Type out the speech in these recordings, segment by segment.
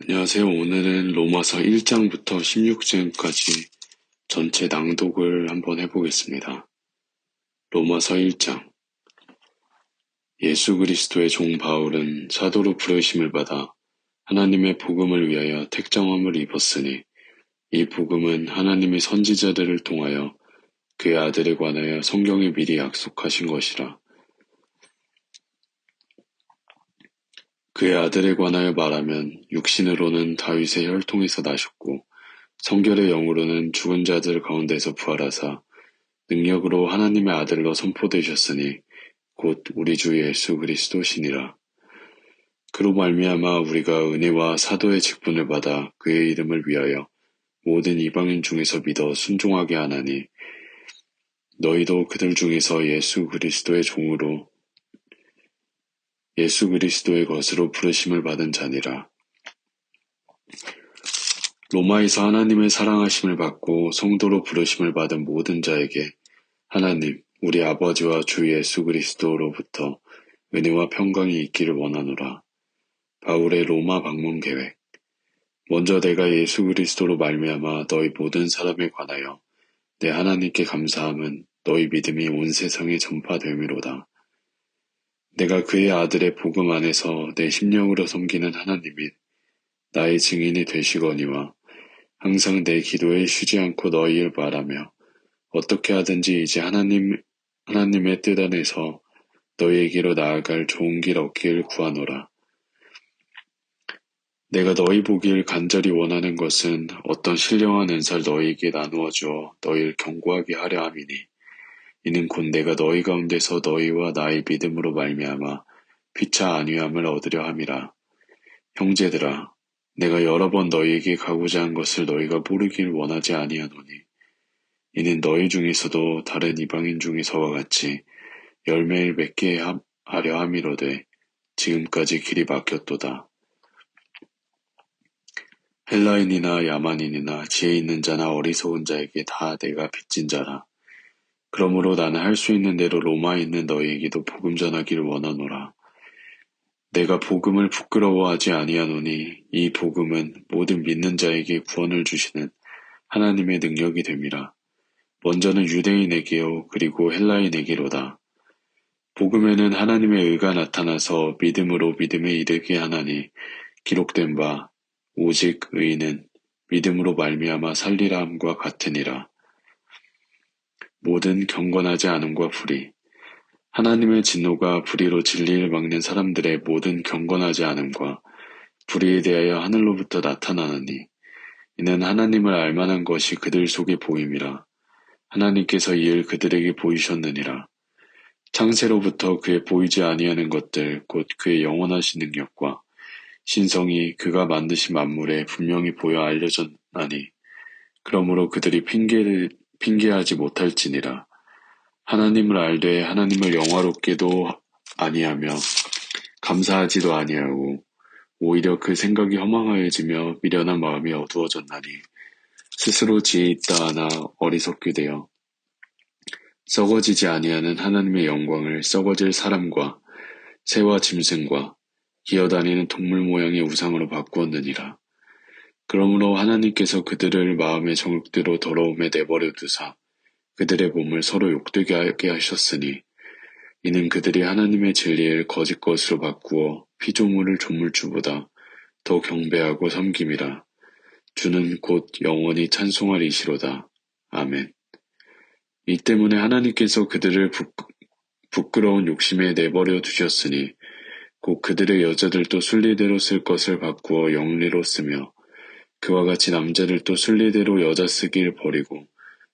안녕하세요. 오늘은 로마서 1장부터 16장까지 전체 낭독을 한번 해보겠습니다. 로마서 1장. 예수 그리스도의 종 바울은 사도로 부르심을 받아 하나님의 복음을 위하여 택정함을 입었으니 이 복음은 하나님의 선지자들을 통하여 그의 아들에 관하여 성경에 미리 약속하신 것이라. 그의 아들에 관하여 말하면 육신으로는 다윗의 혈통에서 나셨고 성결의 영으로는 죽은 자들 가운데서 부활하사 능력으로 하나님의 아들로 선포되셨으니 곧 우리 주 예수 그리스도시니라. 그로 말미암아 우리가 은혜와 사도의 직분을 받아 그의 이름을 위하여 모든 이방인 중에서 믿어 순종하게 하나니 너희도 그들 중에서 예수 그리스도의 종으로 예수 그리스도의 것으로 부르심을 받은 자니라. 로마에서 하나님의 사랑하심을 받고 성도로 부르심을 받은 모든 자에게 하나님, 우리 아버지와 주 예수 그리스도로부터 은혜와 평강이 있기를 원하노라. 바울의 로마 방문 계획. 먼저 내가 예수 그리스도로 말미암아 너희 모든 사람에 관하여 내 하나님께 감사함은 너희 믿음이 온 세상에 전파됨이로다. 내가 그의 아들의 복음 안에서 내 심령으로 섬기는 하나님이 나의 증인이 되시거니와 항상 내 기도에 쉬지 않고 너희를 바라며 어떻게 하든지 이제 하나님의 뜻 안에서 너희에게로 나아갈 좋은 길 얻기를 구하노라. 내가 너희 보길 간절히 원하는 것은 어떤 신령한 은사를 너희에게 나누어 주어 너희를 견고하게 하려 함이니 이는 곧 내가 너희 가운데서 너희와 나의 믿음으로 말미암아 피차 안위함을 얻으려 함이라. 형제들아, 내가 여러 번 너희에게 가고자 한 것을 너희가 모르길 원하지 아니하노니 이는 너희 중에서도 다른 이방인 중에서와 같이 열매를 맺게 하려 함이로되 지금까지 길이 막혔도다. 헬라인이나 야만인이나 지혜 있는 자나 어리석은 자에게 다 내가 빚진 자라. 그러므로 나는 할 수 있는 대로 로마에 있는 너희에게도 복음 전하기를 원하노라. 내가 복음을 부끄러워하지 아니하노니 이 복음은 모든 믿는 자에게 구원을 주시는 하나님의 능력이 됨이라. 먼저는 유대인에게요 그리고 헬라인에게로다. 복음에는 하나님의 의가 나타나서 믿음으로 믿음에 이르게 하나니 기록된 바 오직 의인은 믿음으로 말미암아 살리라 함과 같으니라. 모든 경건하지 않음과 불의. 하나님의 진노가 불의로 진리를 막는 사람들의 모든 경건하지 않음과 불의에 대하여 하늘로부터 나타나느니 이는 하나님을 알만한 것이 그들 속에 보임이라. 하나님께서 이를 그들에게 보이셨느니라. 창세로부터 그의 보이지 아니하는 것들 곧 그의 영원하신 능력과 신성이 그가 만드신 만물에 분명히 보여 알려졌나니 그러므로 그들이 핑계하지 못할지니라. 하나님을 알되 하나님을 영화롭게도 아니하며 감사하지도 아니하고 오히려 그 생각이 허망하여지며 미련한 마음이 어두워졌나니 스스로 지혜 있다 하나 어리석게 되어 썩어지지 아니하는 하나님의 영광을 썩어질 사람과 새와 짐승과 기어다니는 동물 모양의 우상으로 바꾸었느니라. 그러므로 하나님께서 그들을 마음의 정욕대로 더러움에 내버려 두사 그들의 몸을 서로 욕되게 하게 하셨으니 이는 그들이 하나님의 진리를 거짓 것으로 바꾸어 피조물을 조물주보다 더 경배하고 섬김이라. 주는 곧 영원히 찬송할 이시로다. 아멘. 이 때문에 하나님께서 그들을 부끄러운 욕심에 내버려 두셨으니 곧 그들의 여자들도 순리대로 쓸 것을 바꾸어 영리로 쓰며 그와 같이 남자들도 순리대로 여자 쓰기를 버리고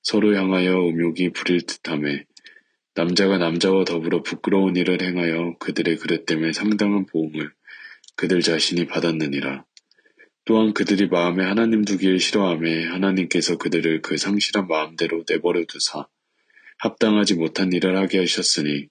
서로 향하여 음욕이 부릴 듯하며 남자가 남자와 더불어 부끄러운 일을 행하여 그들의 그릇 때문에 상당한 보응을 그들 자신이 받았느니라. 또한 그들이 마음에 하나님 두기를 싫어하며 하나님께서 그들을 그 상실한 마음대로 내버려 두사 합당하지 못한 일을 하게 하셨으니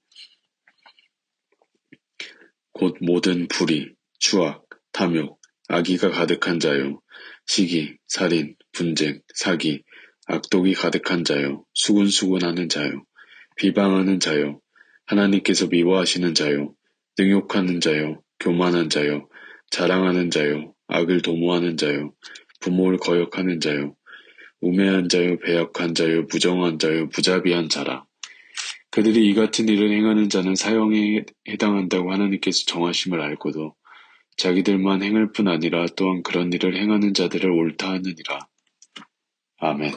곧 모든 불의, 추악, 탐욕, 악의가 가득한 자요, 시기, 살인, 분쟁, 사기, 악독이 가득한 자요, 수군수군하는 자요, 비방하는 자요, 하나님께서 미워하시는 자요, 능욕하는 자요, 교만한 자요, 자랑하는 자요, 악을 도모하는 자요, 부모를 거역하는 자요, 우매한 자요, 배역한 자요, 부정한 자요, 무자비한 자라. 그들이 이 같은 일을 행하는 자는 사형에 해당한다고 하나님께서 정하심을 알고도 자기들만 행할 뿐 아니라 또한 그런 일을 행하는 자들을 옳다 하느니라. 아멘.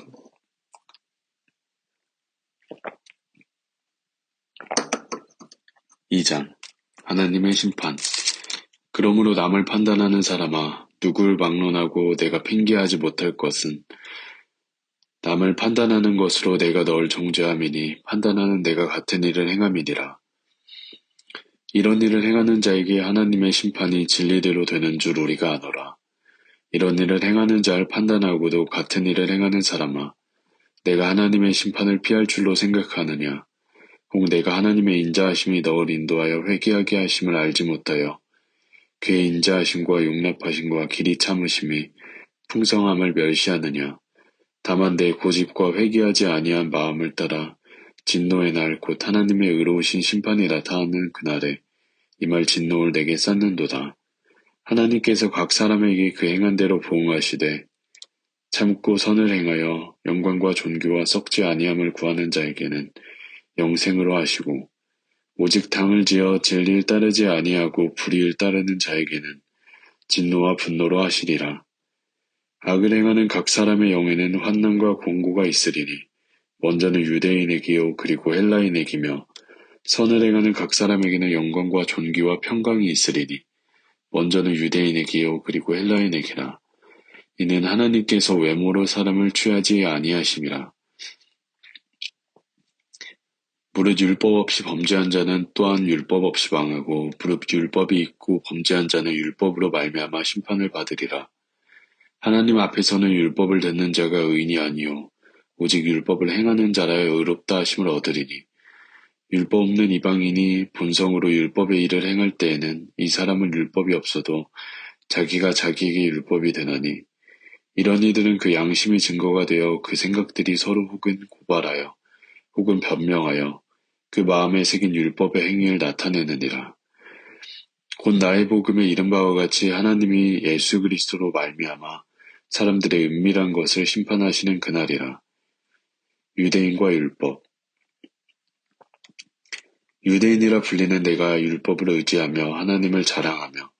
(2장) 하나님의 심판. 그러므로 남을 판단하는 사람아, 누구를 막론하고 내가 핑계하지 못할 것은 남을 판단하는 것으로 내가 너를 정죄함이니 판단하는 내가 같은 일을 행함이니라. 이런 일을 행하는 자에게 하나님의 심판이 진리대로 되는 줄 우리가 아노라. 이런 일을 행하는 자를 판단하고도 같은 일을 행하는 사람아, 내가 하나님의 심판을 피할 줄로 생각하느냐? 혹 내가 하나님의 인자하심이 너를 인도하여 회개하게 하심을 알지 못하여 그의 인자하심과 용납하심과 길이 참으심이 풍성함을 멸시하느냐? 다만 내 고집과 회개하지 아니한 마음을 따라 진노의 날 곧 하나님의 의로우신 심판이 나타나는 그날에 이말 진노를 내게 쌓는도다. 하나님께서 각 사람에게 그 행한 대로 보응하시되 참고 선을 행하여 영광과 존귀와 썩지 아니함을 구하는 자에게는 영생으로 하시고 오직 당을 지어 진리를 따르지 아니하고 불의를 따르는 자에게는 진노와 분노로 하시리라. 악을 행하는 각 사람의 영에는 환난과 공고가 있으리니 먼저는 유대인에게요 그리고 헬라인에게며 선을 행하는 각 사람에게는 영광과 존귀와 평강이 있으리니 먼저는 유대인에게요 그리고 헬라인에게라. 이는 하나님께서 외모로 사람을 취하지 아니하심이라. 무릇 율법 없이 범죄한 자는 또한 율법 없이 망하고 무릇 율법이 있고 범죄한 자는 율법으로 말미암아 심판을 받으리라. 하나님 앞에서는 율법을 듣는 자가 의인이 아니요 오직 율법을 행하는 자라야 의롭다 하심을 얻으리니 율법 없는 이방인이 본성으로 율법의 일을 행할 때에는 이 사람은 율법이 없어도 자기가 자기에게 율법이 되나니 이런 이들은 그 양심이 증거가 되어 그 생각들이 서로 혹은 고발하여 혹은 변명하여 그 마음에 새긴 율법의 행위를 나타내느니라. 곧 나의 복음에 이른 바와 같이 하나님이 예수 그리스도로 말미암아 사람들의 은밀한 것을 심판하시는 그날이라. 유대인과 율법. 유대인이라 불리는 내가 율법을 의지하며 하나님을 자랑하며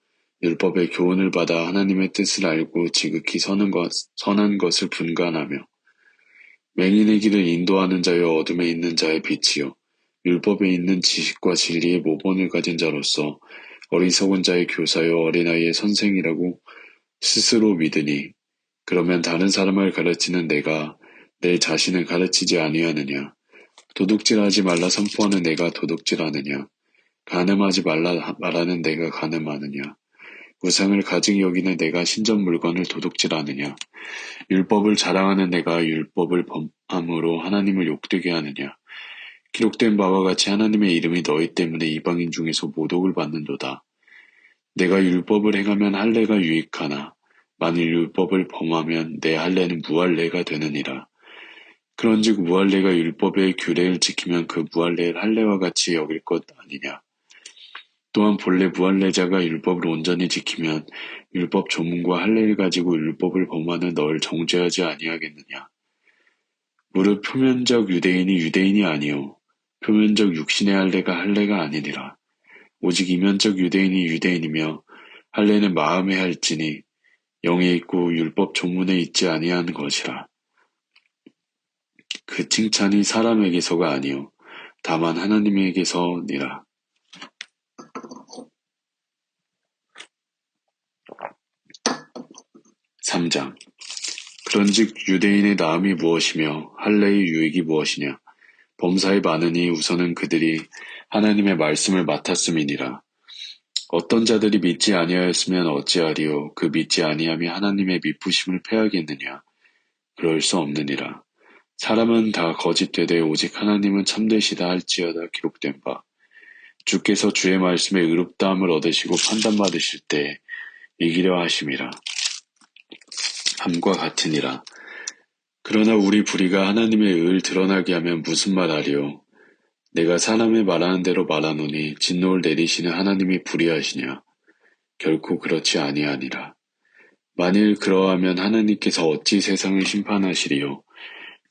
율법의 교훈을 받아 하나님의 뜻을 알고 지극히 선한 것을 분간하며 맹인의 길을 인도하는 자여 어둠에 있는 자의 빛이요 율법에 있는 지식과 진리의 모본을 가진 자로서 어리석은 자의 교사여 어린아이의 선생이라고 스스로 믿으니 그러면 다른 사람을 가르치는 내가 내 자신을 가르치지 아니하느냐? 도둑질하지 말라 선포하는 내가 도둑질하느냐? 간음하지 말라 말하는 내가 간음하느냐? 우상을 가증 여기는 내가 신전 물건을 도둑질하느냐? 율법을 자랑하는 내가 율법을 범함으로 하나님을 욕되게 하느냐? 기록된 바와 같이 하나님의 이름이 너희 때문에 이방인 중에서 모독을 받는도다. 내가 율법을 행하면 할례가 유익하나 만일 율법을 범하면 내 할례는 무할례가 되느니라. 그런즉 무할례가 율법의 규례를 지키면 그 무할례를 할례와 같이 여길 것 아니냐. 또한 본래 무할례자가 율법을 온전히 지키면 율법 조문과 할례를 가지고 율법을 범하는 너를 정죄하지 아니하겠느냐. 무릇 표면적 유대인이 유대인이 아니요 표면적 육신의 할례가 할례가 아니니라. 오직 이면적 유대인이 유대인이며 할례는 마음에 할지니 영에 있고 율법 조문에 있지 아니한 것이라. 그 칭찬이 사람에게서가 아니요 다만 하나님에게서니라. (3장) 그런즉 유대인의 나음이 무엇이며 할례의 유익이 무엇이냐. 범사에 많으니 우선은 그들이 하나님의 말씀을 맡았음이니라. 어떤 자들이 믿지 아니하였으면 어찌하리요. 그 믿지 아니함이 하나님의 미쁘심을 패하겠느냐. 그럴 수 없느니라. 사람은 다 거짓되되 오직 하나님은 참되시다 할지어다 기록된 바. 주께서 주의 말씀에 의롭다함을 얻으시고 판단받으실 때 이기려 하심이라. 함과 같으니라. 그러나 우리 불의가 하나님의 의를 드러나게 하면 무슨 말하리요. 내가 사람의 말하는 대로 말하노니 진노를 내리시는 하나님이 불의하시냐. 결코 그렇지 아니하니라. 만일 그러하면 하나님께서 어찌 세상을 심판하시리요?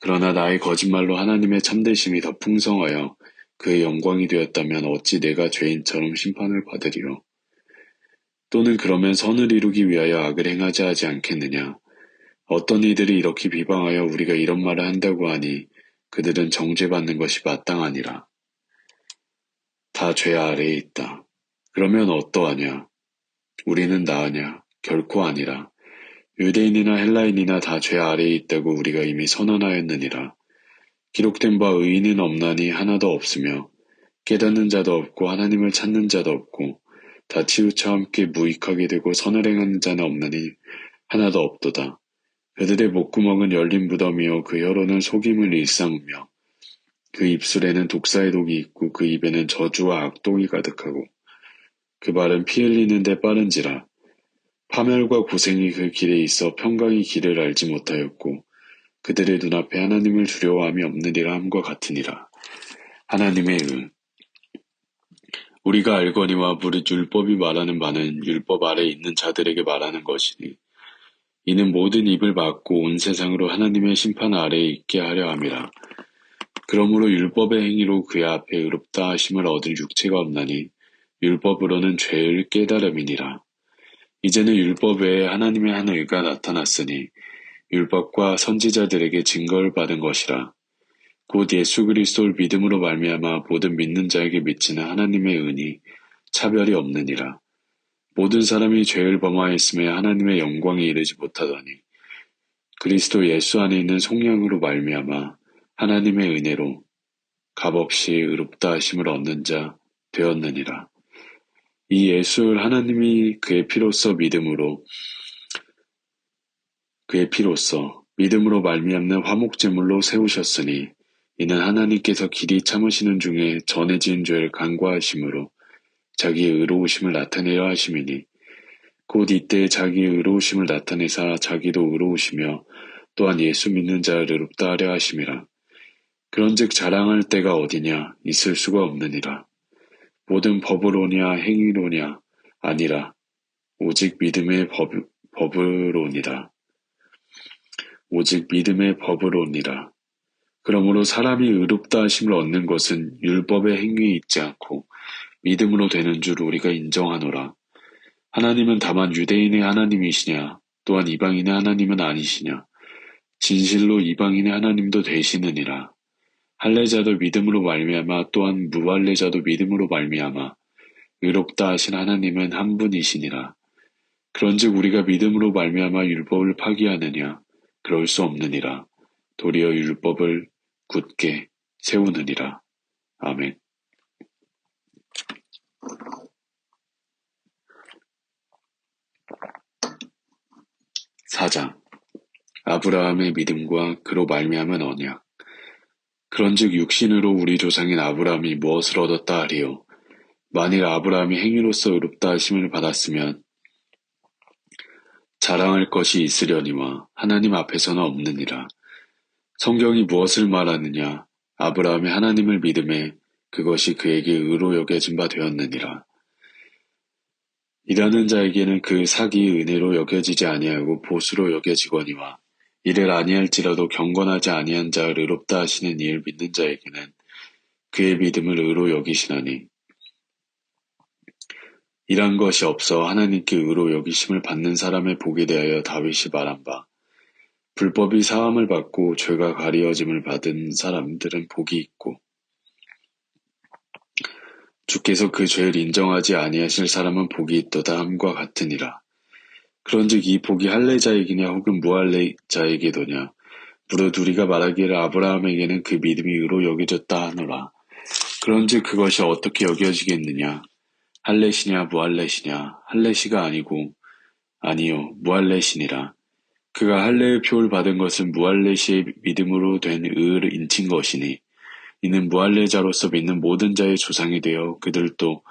그러나 나의 거짓말로 하나님의 참되심이 더 풍성하여 그의 영광이 되었다면 어찌 내가 죄인처럼 심판을 받으리요? 또는 그러면 선을 이루기 위하여 악을 행하지 하지 않겠느냐? 어떤 이들이 이렇게 비방하여 우리가 이런 말을 한다고 하니 그들은 정죄받는 것이 마땅하니라. 다 죄 아래에 있다. 그러면 어떠하냐? 우리는 나으냐? 결코 아니라. 유대인이나 헬라인이나 다 죄 아래에 있다고 우리가 이미 선언하였느니라. 기록된 바 의인은 없나니 하나도 없으며 깨닫는 자도 없고 하나님을 찾는 자도 없고 다 치우쳐 함께 무익하게 되고 선을 행하는 자는 없나니 하나도 없도다. 그들의 목구멍은 열린 무덤이요 그 혀로는 속임을 일삼으며 그 입술에는 독사의 독이 있고 그 입에는 저주와 악독이 가득하고 그 발은 피 흘리는 데 빠른지라. 파멸과 고생이 그 길에 있어 평강이 길을 알지 못하였고 그들의 눈앞에 하나님을 두려워함이 없느니라 함과 같으니라. 하나님의 우리가 알거니와 무릇 율법이 말하는 바는 율법 아래 있는 자들에게 말하는 것이니 이는 모든 입을 막고 온 세상으로 하나님의 심판 아래에 있게 하려 함이라. 그러므로 율법의 행위로 그의 앞에 의롭다 하심을 얻을 육체가 없나니 율법으로는 죄를 깨달음이니라. 이제는 율법 외에 하나님의 한 의가 나타났으니 율법과 선지자들에게 증거를 받은 것이라. 곧 예수 그리스도를 믿음으로 말미암아 모든 믿는 자에게 미치는 하나님의 은이 차별이 없느니라. 모든 사람이 죄를 범하였음에 하나님의 영광에 이르지 못하더니 그리스도 예수 안에 있는 속량으로 말미암아 하나님의 은혜로 값없이 의롭다 하심을 얻는 자 되었느니라. 이 예수를 하나님이 그의 피로써 믿음으로 말미암는 화목제물로 세우셨으니 이는 하나님께서 길이 참으시는 중에 전에 지은 죄를 간과하심으로 자기의 의로우심을 나타내려 하심이니 곧 이때 자기의 의로우심을 나타내사 자기도 의로우시며 또한 예수 믿는 자를 의롭다 하려 하심이라. 그런즉 자랑할 때가 어디냐? 있을 수가 없느니라. 모든 법으로냐 행위로냐? 아니라 오직 믿음의 법으로니라. 오직 믿음의 법으로니라. 그러므로 사람이 의롭다 하심을 얻는 것은 율법의 행위에 있지 않고 믿음으로 되는 줄 우리가 인정하노라. 하나님은 다만 유대인의 하나님이시냐? 또한 이방인의 하나님은 아니시냐? 진실로 이방인의 하나님도 되시느니라. 할례자도 믿음으로 말미암아 또한 무할례자도 믿음으로 말미암아 의롭다 하신 하나님은 한 분이시니라. 그런즉 우리가 믿음으로 말미암아 율법을 파기하느냐? 그럴 수 없느니라. 도리어 율법을 굳게 세우느니라. 아멘. 4장 아브라함의 믿음과 그로 말미암은 언약. 그런즉 육신으로 우리 조상인 아브라함이 무엇을 얻었다 하리요? 만일 아브라함이 행위로서 의롭다 하심을 받았으면 자랑할 것이 있으려니와 하나님 앞에서는 없느니라. 성경이 무엇을 말하느냐? 아브라함이 하나님을 믿음에 그것이 그에게 의로 여겨진 바 되었느니라. 일하는 자에게는 그 삭이 은혜로 여겨지지 아니하고 보수로 여겨지거니와 이를 아니할지라도 경건하지 아니한 자를 의롭다 하시는 이를 믿는 자에게는 그의 믿음을 의로 여기시나니 이란 것이 없어 하나님께 의로 여기심을 받는 사람의 복에 대하여 다윗이 말한 바 불법이 사함을 받고 죄가 가리어짐을 받은 사람들은 복이 있고 주께서 그 죄를 인정하지 아니하실 사람은 복이 있도다 함과 같으니라. 그런즉 이 복이 할례자에게냐 혹은 무할례자에게도냐 무릇 우리가 말하기를 아브라함에게는 그 믿음이 의로 여겨졌다 하노라. 그런즉 그것이 어떻게 여겨지겠느냐? 할례시냐 무할례시냐? 할례시가 아니요 무할례시니라. 그가 할례의 표를 받은 것은 무할례시의 믿음으로 된 의를 인친 것이니 이는 무할례자로서 믿는 모든 자의 조상이 되어 그들도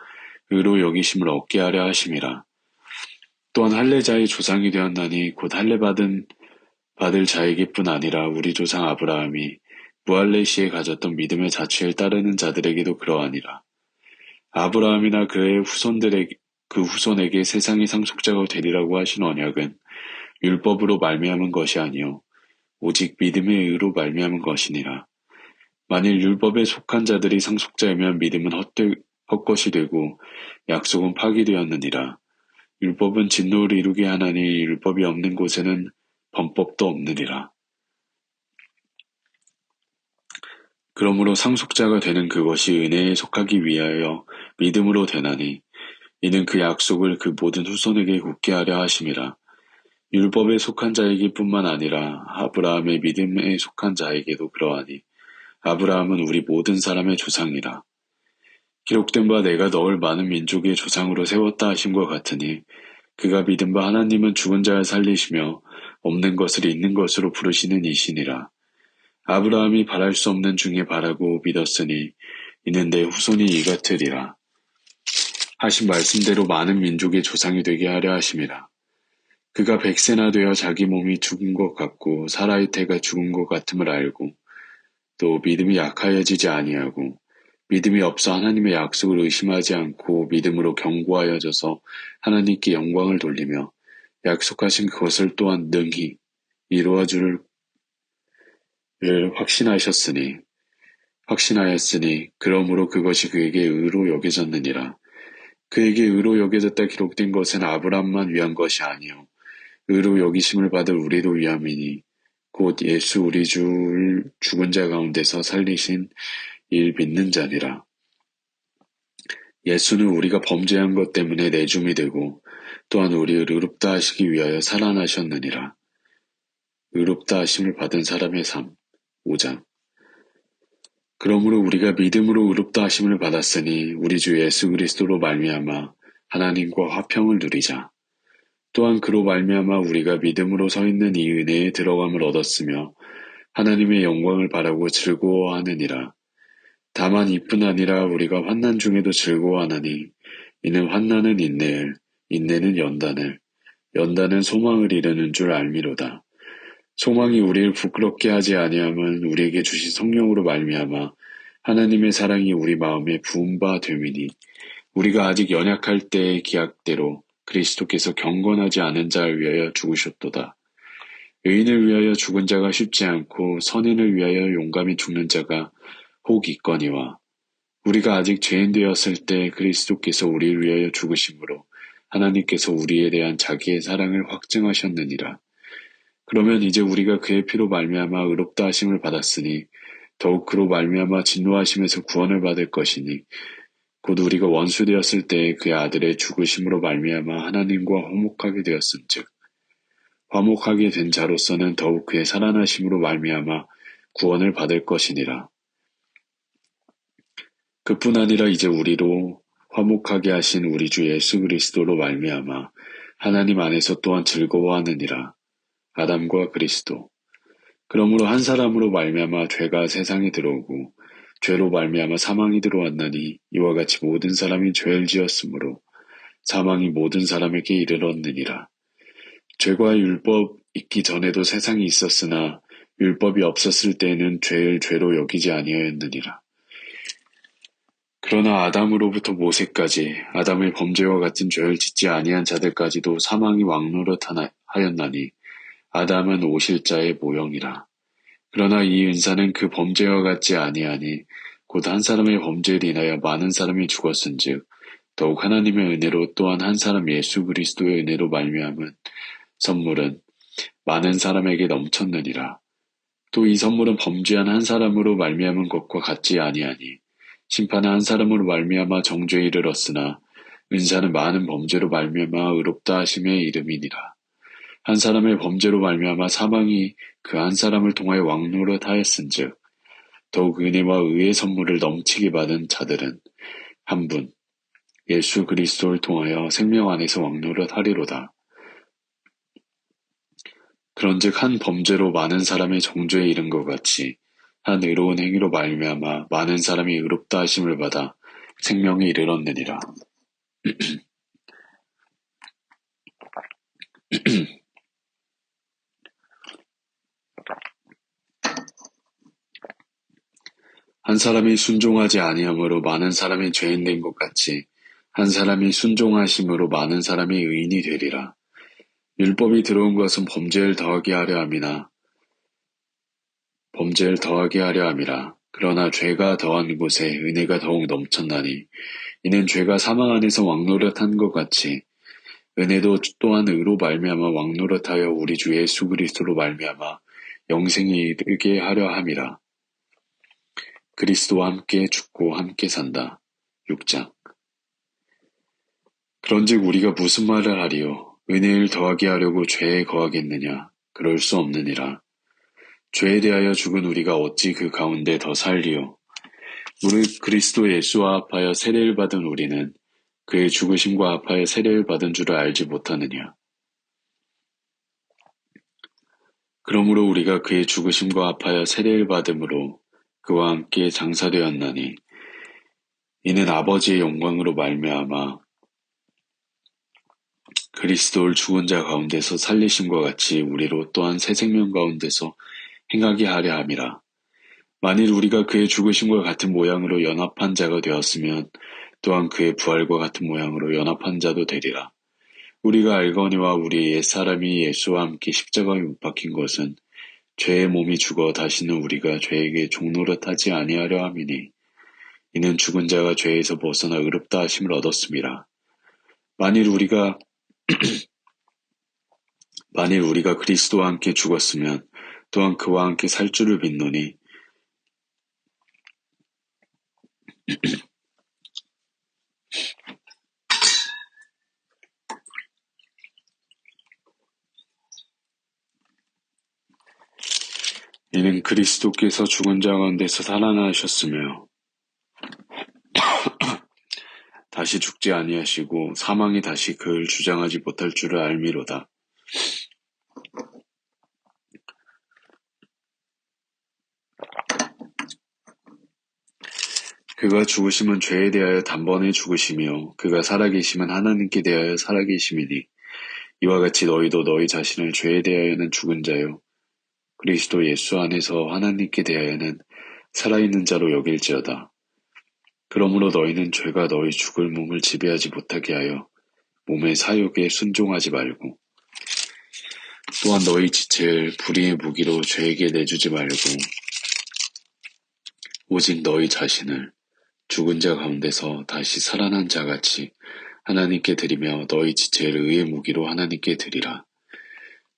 의로 여기심을 얻게 하려 하심이라. 또한 할례자의 조상이 되었나니 곧 할례 받을 자에게뿐 아니라 우리 조상 아브라함이 무할례시에 가졌던 믿음의 자취를 따르는 자들에게도 그러하니라. 아브라함이나 그 후손에게 세상의 상속자가 되리라고 하신 언약은 율법으로 말미암은 것이 아니요 오직 믿음의 의로 말미암은 것이니라. 만일 율법에 속한 자들이 상속자이면 믿음은 헛것이 되고 약속은 파기되었느니라. 율법은 진노를 이루게 하나니 율법이 없는 곳에는 범법도 없느니라. 그러므로 상속자가 되는 그것이 은혜에 속하기 위하여 믿음으로 되나니 이는 그 약속을 그 모든 후손에게 굳게 하려 하심이라. 율법에 속한 자에게 뿐만 아니라 아브라함의 믿음에 속한 자에게도 그러하니 아브라함은 우리 모든 사람의 조상이라. 기록된 바 내가 너를 많은 민족의 조상으로 세웠다 하심과 같으니 그가 믿은 바 하나님은 죽은 자를 살리시며 없는 것을 있는 것으로 부르시는 이시니라. 아브라함이 바랄 수 없는 중에 바라고 믿었으니 이는 내 후손이 이같으리라. 하신 말씀대로 많은 민족의 조상이 되게 하려 하심이라. 그가 100세나 되어 자기 몸이 죽은 것 같고 사라의 태가 죽은 것 같음을 알고 또 믿음이 약하여지지 아니하고 믿음이 없어 하나님의 약속을 의심하지 않고 믿음으로 견고하여져서 하나님께 영광을 돌리며 약속하신 그것을 또한 능히 이루어 줄을 확신하였으니 그러므로 그것이 그에게 의로 여겨졌느니라. 그에게 의로 여겨졌다 기록된 것은 아브라함만 위한 것이 아니요 의로 여기심을 받을 우리도 위함이니 곧 예수 우리 주를 죽은 자 가운데서 살리신 일 믿는 자니라. 예수는 우리가 범죄한 것 때문에 내줌이 되고 또한 우리를 의롭다 하시기 위하여 살아나셨느니라. 의롭다 하심을 받은 사람의 삶 5장. 그러므로 우리가 믿음으로 의롭다 하심을 받았으니 우리 주 예수 그리스도로 말미암아 하나님과 화평을 누리자. 또한 그로 말미암아 우리가 믿음으로 서 있는 이 은혜에 들어감을 얻었으며 하나님의 영광을 바라고 즐거워하느니라. 다만 이뿐 아니라 우리가 환난 중에도 즐거워하나니 이는 환난은 인내를, 인내는 연단을, 연단은 소망을 이루는 줄 알미로다. 소망이 우리를 부끄럽게 하지 아니함은 우리에게 주신 성령으로 말미암아 하나님의 사랑이 우리 마음에 부은 바 됨이니 우리가 아직 연약할 때의 기약대로 그리스도께서 경건하지 않은 자를 위하여 죽으셨도다. 의인을 위하여 죽은 자가 쉽지 않고 선인을 위하여 용감히 죽는 자가 혹 있거니와 우리가 아직 죄인 되었을 때 그리스도께서 우리를 위하여 죽으심으로 하나님께서 우리에 대한 자기의 사랑을 확증하셨느니라. 그러면 이제 우리가 그의 피로 말미암아 의롭다 하심을 받았으니 더욱 그로 말미암아 진노하심에서 구원을 받을 것이니 곧 우리가 원수 되었을 때 그의 아들의 죽으심으로 말미암아 하나님과 화목하게 되었음즉 화목하게 된 자로서는 더욱 그의 살아나심으로 말미암아 구원을 받을 것이니라. 그뿐 아니라 이제 우리로 화목하게 하신 우리 주 예수 그리스도로 말미암아 하나님 안에서 또한 즐거워하느니라. 아담과 그리스도. 그러므로 한 사람으로 말미암아 죄가 세상에 들어오고 죄로 말미암아 사망이 들어왔나니 이와 같이 모든 사람이 죄를 지었으므로 사망이 모든 사람에게 이르렀느니라. 죄와 율법 있기 전에도 세상이 있었으나 율법이 없었을 때에는 죄를 죄로 여기지 아니하였느니라. 그러나 아담으로부터 모세까지 아담의 범죄와 같은 죄를 짓지 아니한 자들까지도 사망이 왕노릇하였나니 아담은 오실자의 모형이라. 그러나 이 은사는 그 범죄와 같지 아니하니 곧 한 사람의 범죄를 인하여 많은 사람이 죽었은즉 더욱 하나님의 은혜로 또한 한 사람 예수 그리스도의 은혜로 말미암은 선물은 많은 사람에게 넘쳤느니라. 또 이 선물은 범죄한 한 사람으로 말미암은 것과 같지 아니하니 심판은 한 사람으로 말미암아 정죄에 이르렀으나 은사는 많은 범죄로 말미암아 의롭다 하심의 이름이니라. 한 사람의 범죄로 말미암아 사망이 그 한 사람을 통하여 왕노릇하였은즉 더욱 은혜와 의의 선물을 넘치게 받은 자들은 한 분 예수 그리스도를 통하여 생명 안에서 왕노릇하리로다. 그런즉 한 범죄로 많은 사람의 정죄에 이른 것 같이 한 의로운 행위로 말미암아 많은 사람이 의롭다 하심을 받아 생명에 이르렀느니라. 한 사람이 순종하지 아니함으로 많은 사람이 죄인 된 것 같이 한 사람이 순종하심으로 많은 사람이 의인이 되리라. 율법이 들어온 것은 범죄를 더하게 하려 함이라. 그러나 죄가 더한 곳에 은혜가 더욱 넘쳤나니 이는 죄가 사망 안에서 왕노릇한 것 같이 은혜도 또한 의로 말미암아 왕노릇하여 우리 주 예수 그리스도로 말미암아 영생에 이르게 하려 함이라. 그리스도와 함께 죽고 함께 산다. 6장. 그런즉 우리가 무슨 말을 하리요? 은혜를 더하게 하려고 죄에 거하겠느냐? 그럴 수 없느니라. 죄에 대하여 죽은 우리가 어찌 그 가운데 더 살리요? 무릇 그리스도 예수와 합하여 세례를 받은 우리는 그의 죽으심과 합하여 세례를 받은 줄을 알지 못하느냐? 그러므로 우리가 그의 죽으심과 합하여 세례를 받음으로 그와 함께 장사되었나니 이는 아버지의 영광으로 말미암아 그리스도를 죽은 자 가운데서 살리심과 같이 우리로 또한 새 생명 가운데서 행하게 하려 함이라. 만일 우리가 그의 죽으심과 같은 모양으로 연합한 자가 되었으면 또한 그의 부활과 같은 모양으로 연합한 자도 되리라. 우리가 알거니와 우리 옛사람이 예수와 함께 십자가에 못 박힌 것은 죄의 몸이 죽어 다시는 우리가 죄에게 종노릇하지 아니하려 함이니 이는 죽은 자가 죄에서 벗어나 의롭다 하심을 얻었음이라. 만일 우리가 그리스도와 함께 죽었으면 또한 그와 함께 살 줄을 믿노니 이는 그리스도께서 죽은 자 가운데서 살아나셨으며 다시 죽지 아니하시고 사망이 다시 그를 주장하지 못할 줄을 알미로다. 그가 죽으심은 죄에 대하여 단번에 죽으시며 그가 살아계심은 하나님께 대하여 살아계심이니 이와 같이 너희도 너희 자신을 죄에 대하여는 죽은 자요 그리스도 예수 안에서 하나님께 대하여는 살아있는 자로 여길지어다. 그러므로 너희는 죄가 너희 죽을 몸을 지배하지 못하게 하여 몸의 사욕에 순종하지 말고 또한 너희 지체를 불의의 무기로 죄에게 내주지 말고 오직 너희 자신을 죽은 자 가운데서 다시 살아난 자같이 하나님께 드리며 너희 지체를 의의 무기로 하나님께 드리라.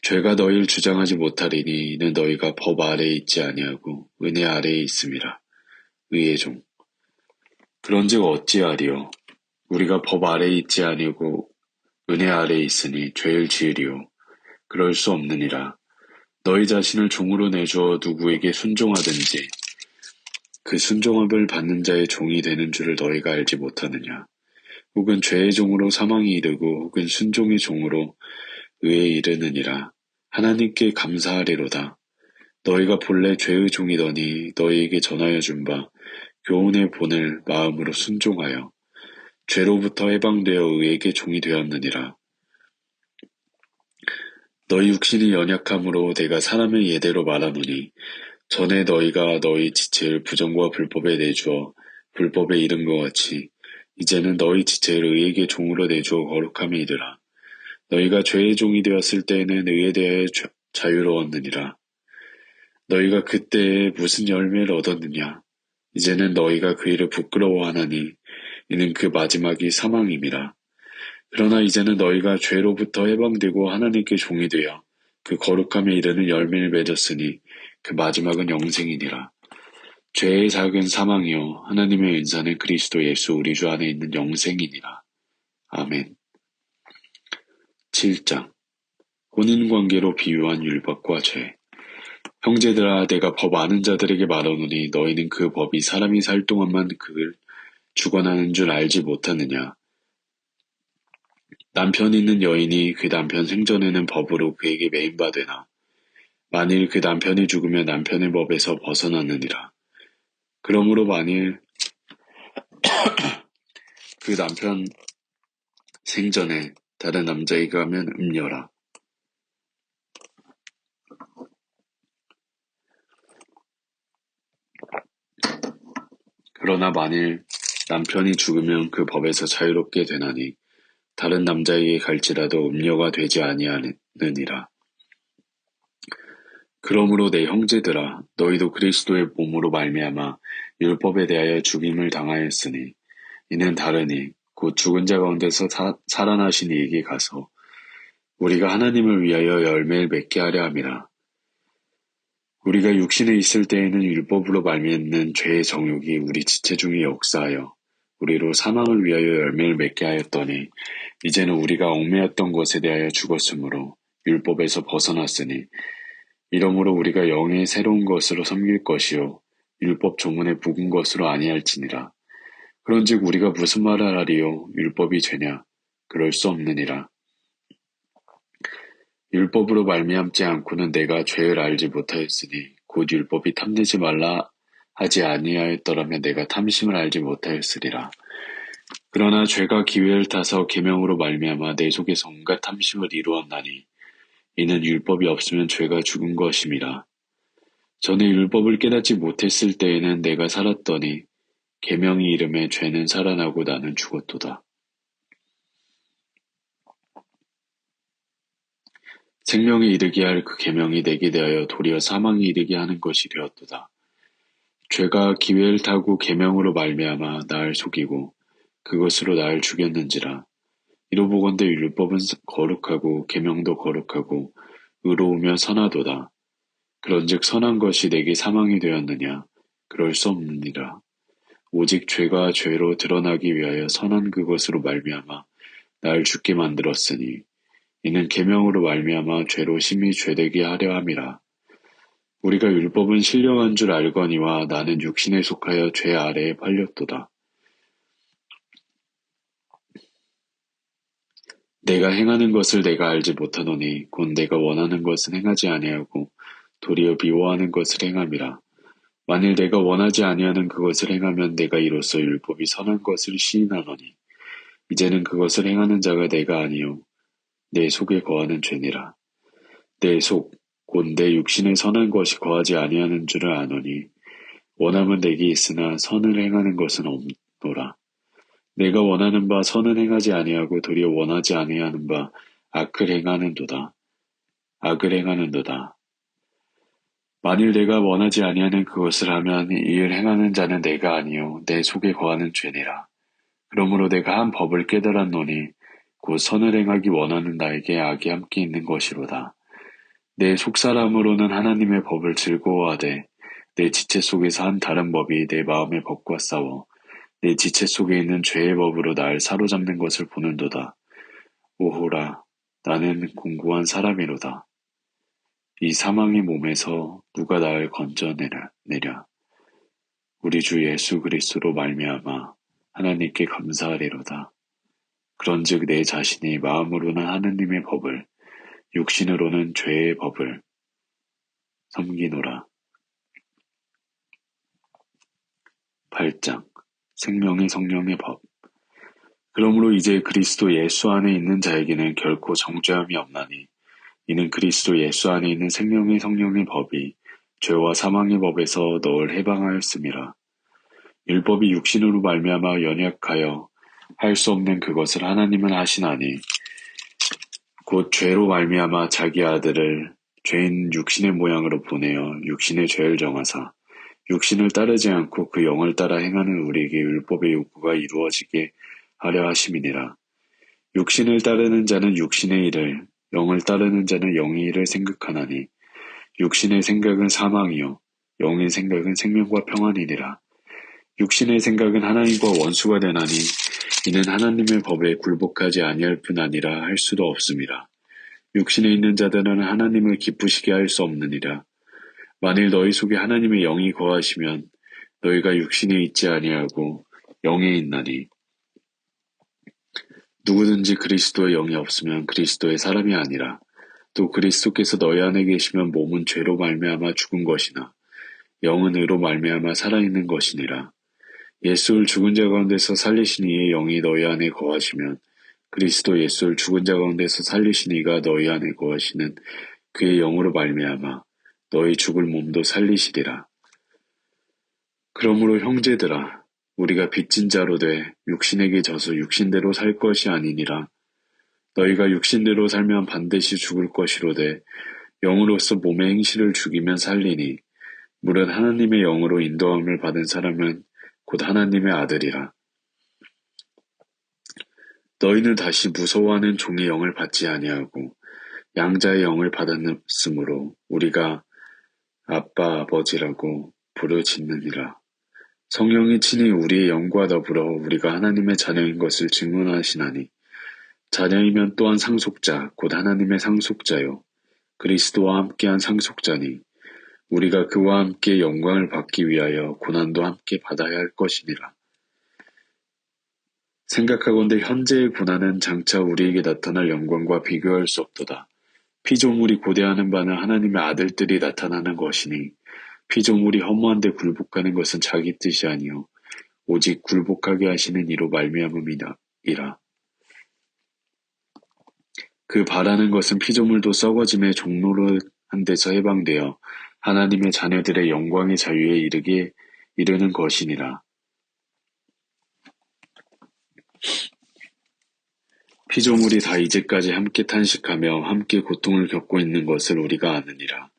죄가 너희를 주장하지 못하리니 이는 너희가 법 아래에 있지 아니하고 은혜 아래에 있음이라. 의의 종. 그런즉 어찌하리요? 우리가 법 아래에 있지 아니하고 은혜 아래에 있으니 죄를 지으리요? 그럴 수 없느니라. 너희 자신을 종으로 내주어 누구에게 순종하든지 그 순종함을 받는 자의 종이 되는 줄을 너희가 알지 못하느냐? 혹은 죄의 종으로 사망이 이르고 혹은 순종의 종으로 의에 이르느니라. 하나님께 감사하리로다. 너희가 본래 죄의 종이더니 너희에게 전하여 준 바 교훈의 본을 마음으로 순종하여 죄로부터 해방되어 의에게 종이 되었느니라. 너희 육신이 연약함으로 내가 사람의 예대로 말하노니 전에 너희가 너희 지체를 부정과 불법에 내주어 불법에 이른 것 같이 이제는 너희 지체를 의에게 종으로 내주어 거룩함에 이르라. 너희가 죄의 종이 되었을 때에는 의에 대하여 자유로웠느니라. 너희가 그때에 무슨 열매를 얻었느냐? 이제는 너희가 그 일을 부끄러워하나니 이는 그 마지막이 사망임이라. 그러나 이제는 너희가 죄로부터 해방되고 하나님께 종이 되어 그 거룩함에 이르는 열매를 맺었으니 그 마지막은 영생이니라. 죄의 작은 사망이요 하나님의 은사는 그리스도 예수 우리 주 안에 있는 영생이니라. 아멘. 7장. 혼인관계로 비유한 율법과 죄. 형제들아 내가 법 아는 자들에게 말하노니 너희는 그 법이 사람이 살 동안만 그를 주관하는 줄 알지 못하느냐. 남편 있는 여인이 그 남편 생전에는 법으로 그에게 매인바되나 만일 그 남편이 죽으면 남편의 법에서 벗어나느니라. 그러므로 만일 그 남편 생전에 다른 남자에게 가면 음녀라. 그러나 만일 남편이 죽으면 그 법에서 자유롭게 되나니 다른 남자에게 갈지라도 음녀가 되지 아니하느니라. 그러므로 내 형제들아 너희도 그리스도의 몸으로 말미암아 율법에 대하여 죽임을 당하였으니 이는 다르니 곧 죽은 자 가운데서 살아나신 이에게 가서 우리가 하나님을 위하여 열매를 맺게 하려 함이라. 우리가 육신에 있을 때에는 율법으로 말미암는 죄의 정욕이 우리 지체 중에 역사하여 우리로 사망을 위하여 열매를 맺게 하였더니 이제는 우리가 얽매였던 것에 대하여 죽었으므로 율법에서 벗어났으니 이러므로 우리가 영의 새로운 것으로 섬길 것이요 율법 조문에 묵은 것으로 아니할지니라. 그런즉 우리가 무슨 말을 하리요? 율법이 죄냐? 그럴 수 없느니라. 율법으로 말미암지 않고는 내가 죄를 알지 못하였으니 곧 율법이 탐내지 말라 하지 아니하였더라면 내가 탐심을 알지 못하였으리라. 그러나 죄가 기회를 타서 계명으로 말미암아 내 속에서 온갖 탐심을 이루었나니 이는 율법이 없으면 죄가 죽은 것임이라. 전에 율법을 깨닫지 못했을 때에는 내가 살았더니 계명이 이름에 죄는 살아나고 나는 죽었도다. 생명에 이르게 할 그 계명이 내게 대하여 도리어 사망에 이르게 하는 것이 되었도다. 죄가 기회를 타고 계명으로 말미암아 나를 속이고 그것으로 나를 죽였는지라. 이로보건대 율법은 거룩하고 계명도 거룩하고 의로우며 선하도다. 그런즉 선한 것이 내게 사망이 되었느냐? 그럴 수 없느니라. 오직 죄가 죄로 드러나기 위하여 선한 그것으로 말미암아 나를 죽게 만들었으니 이는 계명으로 말미암아 죄로 심히 죄되게 하려 함이라. 우리가 율법은 신령한 줄 알거니와 나는 육신에 속하여 죄 아래에 팔렸도다. 내가 행하는 것을 내가 알지 못하노니 곧 내가 원하는 것은 행하지 아니하고 도리어 미워하는 것을 행함이라. 만일 내가 원하지 아니하는 그것을 행하면 내가 이로써 율법이 선한 것을 시인하노니 이제는 그것을 행하는 자가 내가 아니요 내 속에 거하는 죄니라. 내 속, 곧 내 육신에 선한 것이 거하지 아니하는 줄을 아노니 원함은 내게 있으나 선을 행하는 것은 없노라. 내가 원하는 바 선은 행하지 아니하고 도리어 원하지 아니하는 바 악을 행하는도다. 악을 행하는도다. 만일 내가 원하지 아니하는 그것을 하면 이를 행하는 자는 내가 아니요 내 속에 거하는 죄니라. 그러므로 내가 한 법을 깨달았노니 곧 선을 행하기 원하는 나에게 악이 함께 있는 것이로다. 내 속사람으로는 하나님의 법을 즐거워하되 내 지체 속에서 한 다른 법이 내 마음의 법과 싸워 내 지체 속에 있는 죄의 법으로 날 사로잡는 것을 보는도다. 오호라, 나는 공고한 사람이로다. 이 사망의 몸에서 누가 나를 건져내랴. 우리 주 예수 그리스도로 말미암아 하나님께 감사하리로다. 그런즉 내 자신이 마음으로는 하느님의 법을 육신으로는 죄의 법을 섬기노라. 8장 생명의 성령의 법. 그러므로 이제 그리스도 예수 안에 있는 자에게는 결코 정죄함이 없나니 이는 그리스도 예수 안에 있는 생명의 성령의 법이 죄와 사망의 법에서 너를 해방하였음이라. 율법이 육신으로 말미암아 연약하여 할 수 없는 그것을 하나님은 하시나니 곧 죄로 말미암아 자기 아들을 죄인 육신의 모양으로 보내어 육신의 죄를 정하사 육신을 따르지 않고 그 영을 따라 행하는 우리에게 율법의 요구가 이루어지게 하려 하심이니라. 육신을 따르는 자는 육신의 일을, 영을 따르는 자는 영의 일을 생각하나니 육신의 생각은 사망이요 영의 생각은 생명과 평안이니라. 육신의 생각은 하나님과 원수가 되나니 이는 하나님의 법에 굴복하지 아니할 뿐 아니라 할 수도 없음이라. 육신에 있는 자들은 하나님을 기쁘시게 할 수 없느니라. 만일 너희 속에 하나님의 영이 거하시면 너희가 육신에 있지 아니하고 영에 있나니 누구든지 그리스도의 영이 없으면 그리스도의 사람이 아니라. 또 그리스도께서 너희 안에 계시면 몸은 죄로 말미암아 죽은 것이나 영은 의로 말미암아 살아있는 것이니라. 예수를 죽은 자 가운데서 살리신 이의 영이 너희 안에 거하시면 그리스도 예수를 죽은 자 가운데서 살리신 이가 너희 안에 거하시는 그의 영으로 말미암아 너희 죽을 몸도 살리시리라. 그러므로 형제들아 우리가 빚진 자로 돼 육신에게 져서 육신대로 살 것이 아니니라. 너희가 육신대로 살면 반드시 죽을 것이로되 영으로서 몸의 행실을 죽이면 살리니 무릇 하나님의 영으로 인도함을 받은 사람은 곧 하나님의 아들이라. 너희는 다시 무서워하는 종의 영을 받지 아니하고 양자의 영을 받았으므로 우리가 아빠 아버지라고 부르짖느니라. 성령이 친히 우리의 영과 더불어 우리가 하나님의 자녀인 것을 증언하시나니 자녀이면 또한 상속자 곧 하나님의 상속자요 그리스도와 함께한 상속자니 우리가 그와 함께 영광을 받기 위하여 고난도 함께 받아야 할 것이니라. 생각하건대 현재의 고난은 장차 우리에게 나타날 영광과 비교할 수 없도다. 피조물이 고대하는 바는 하나님의 아들들이 나타나는 것이니 피조물이 허무한데 굴복하는 것은 자기 뜻이 아니요 오직 굴복하게 하시는 이로 말미암음이라. 그 바라는 것은 피조물도 썩어짐의 종로를 한 데서 해방되어 하나님의 자녀들의 영광의 자유에 이르는 것이니라. 피조물이 다 이제까지 함께 탄식하며 함께 고통을 겪고 있는 것을 우리가 아느니라.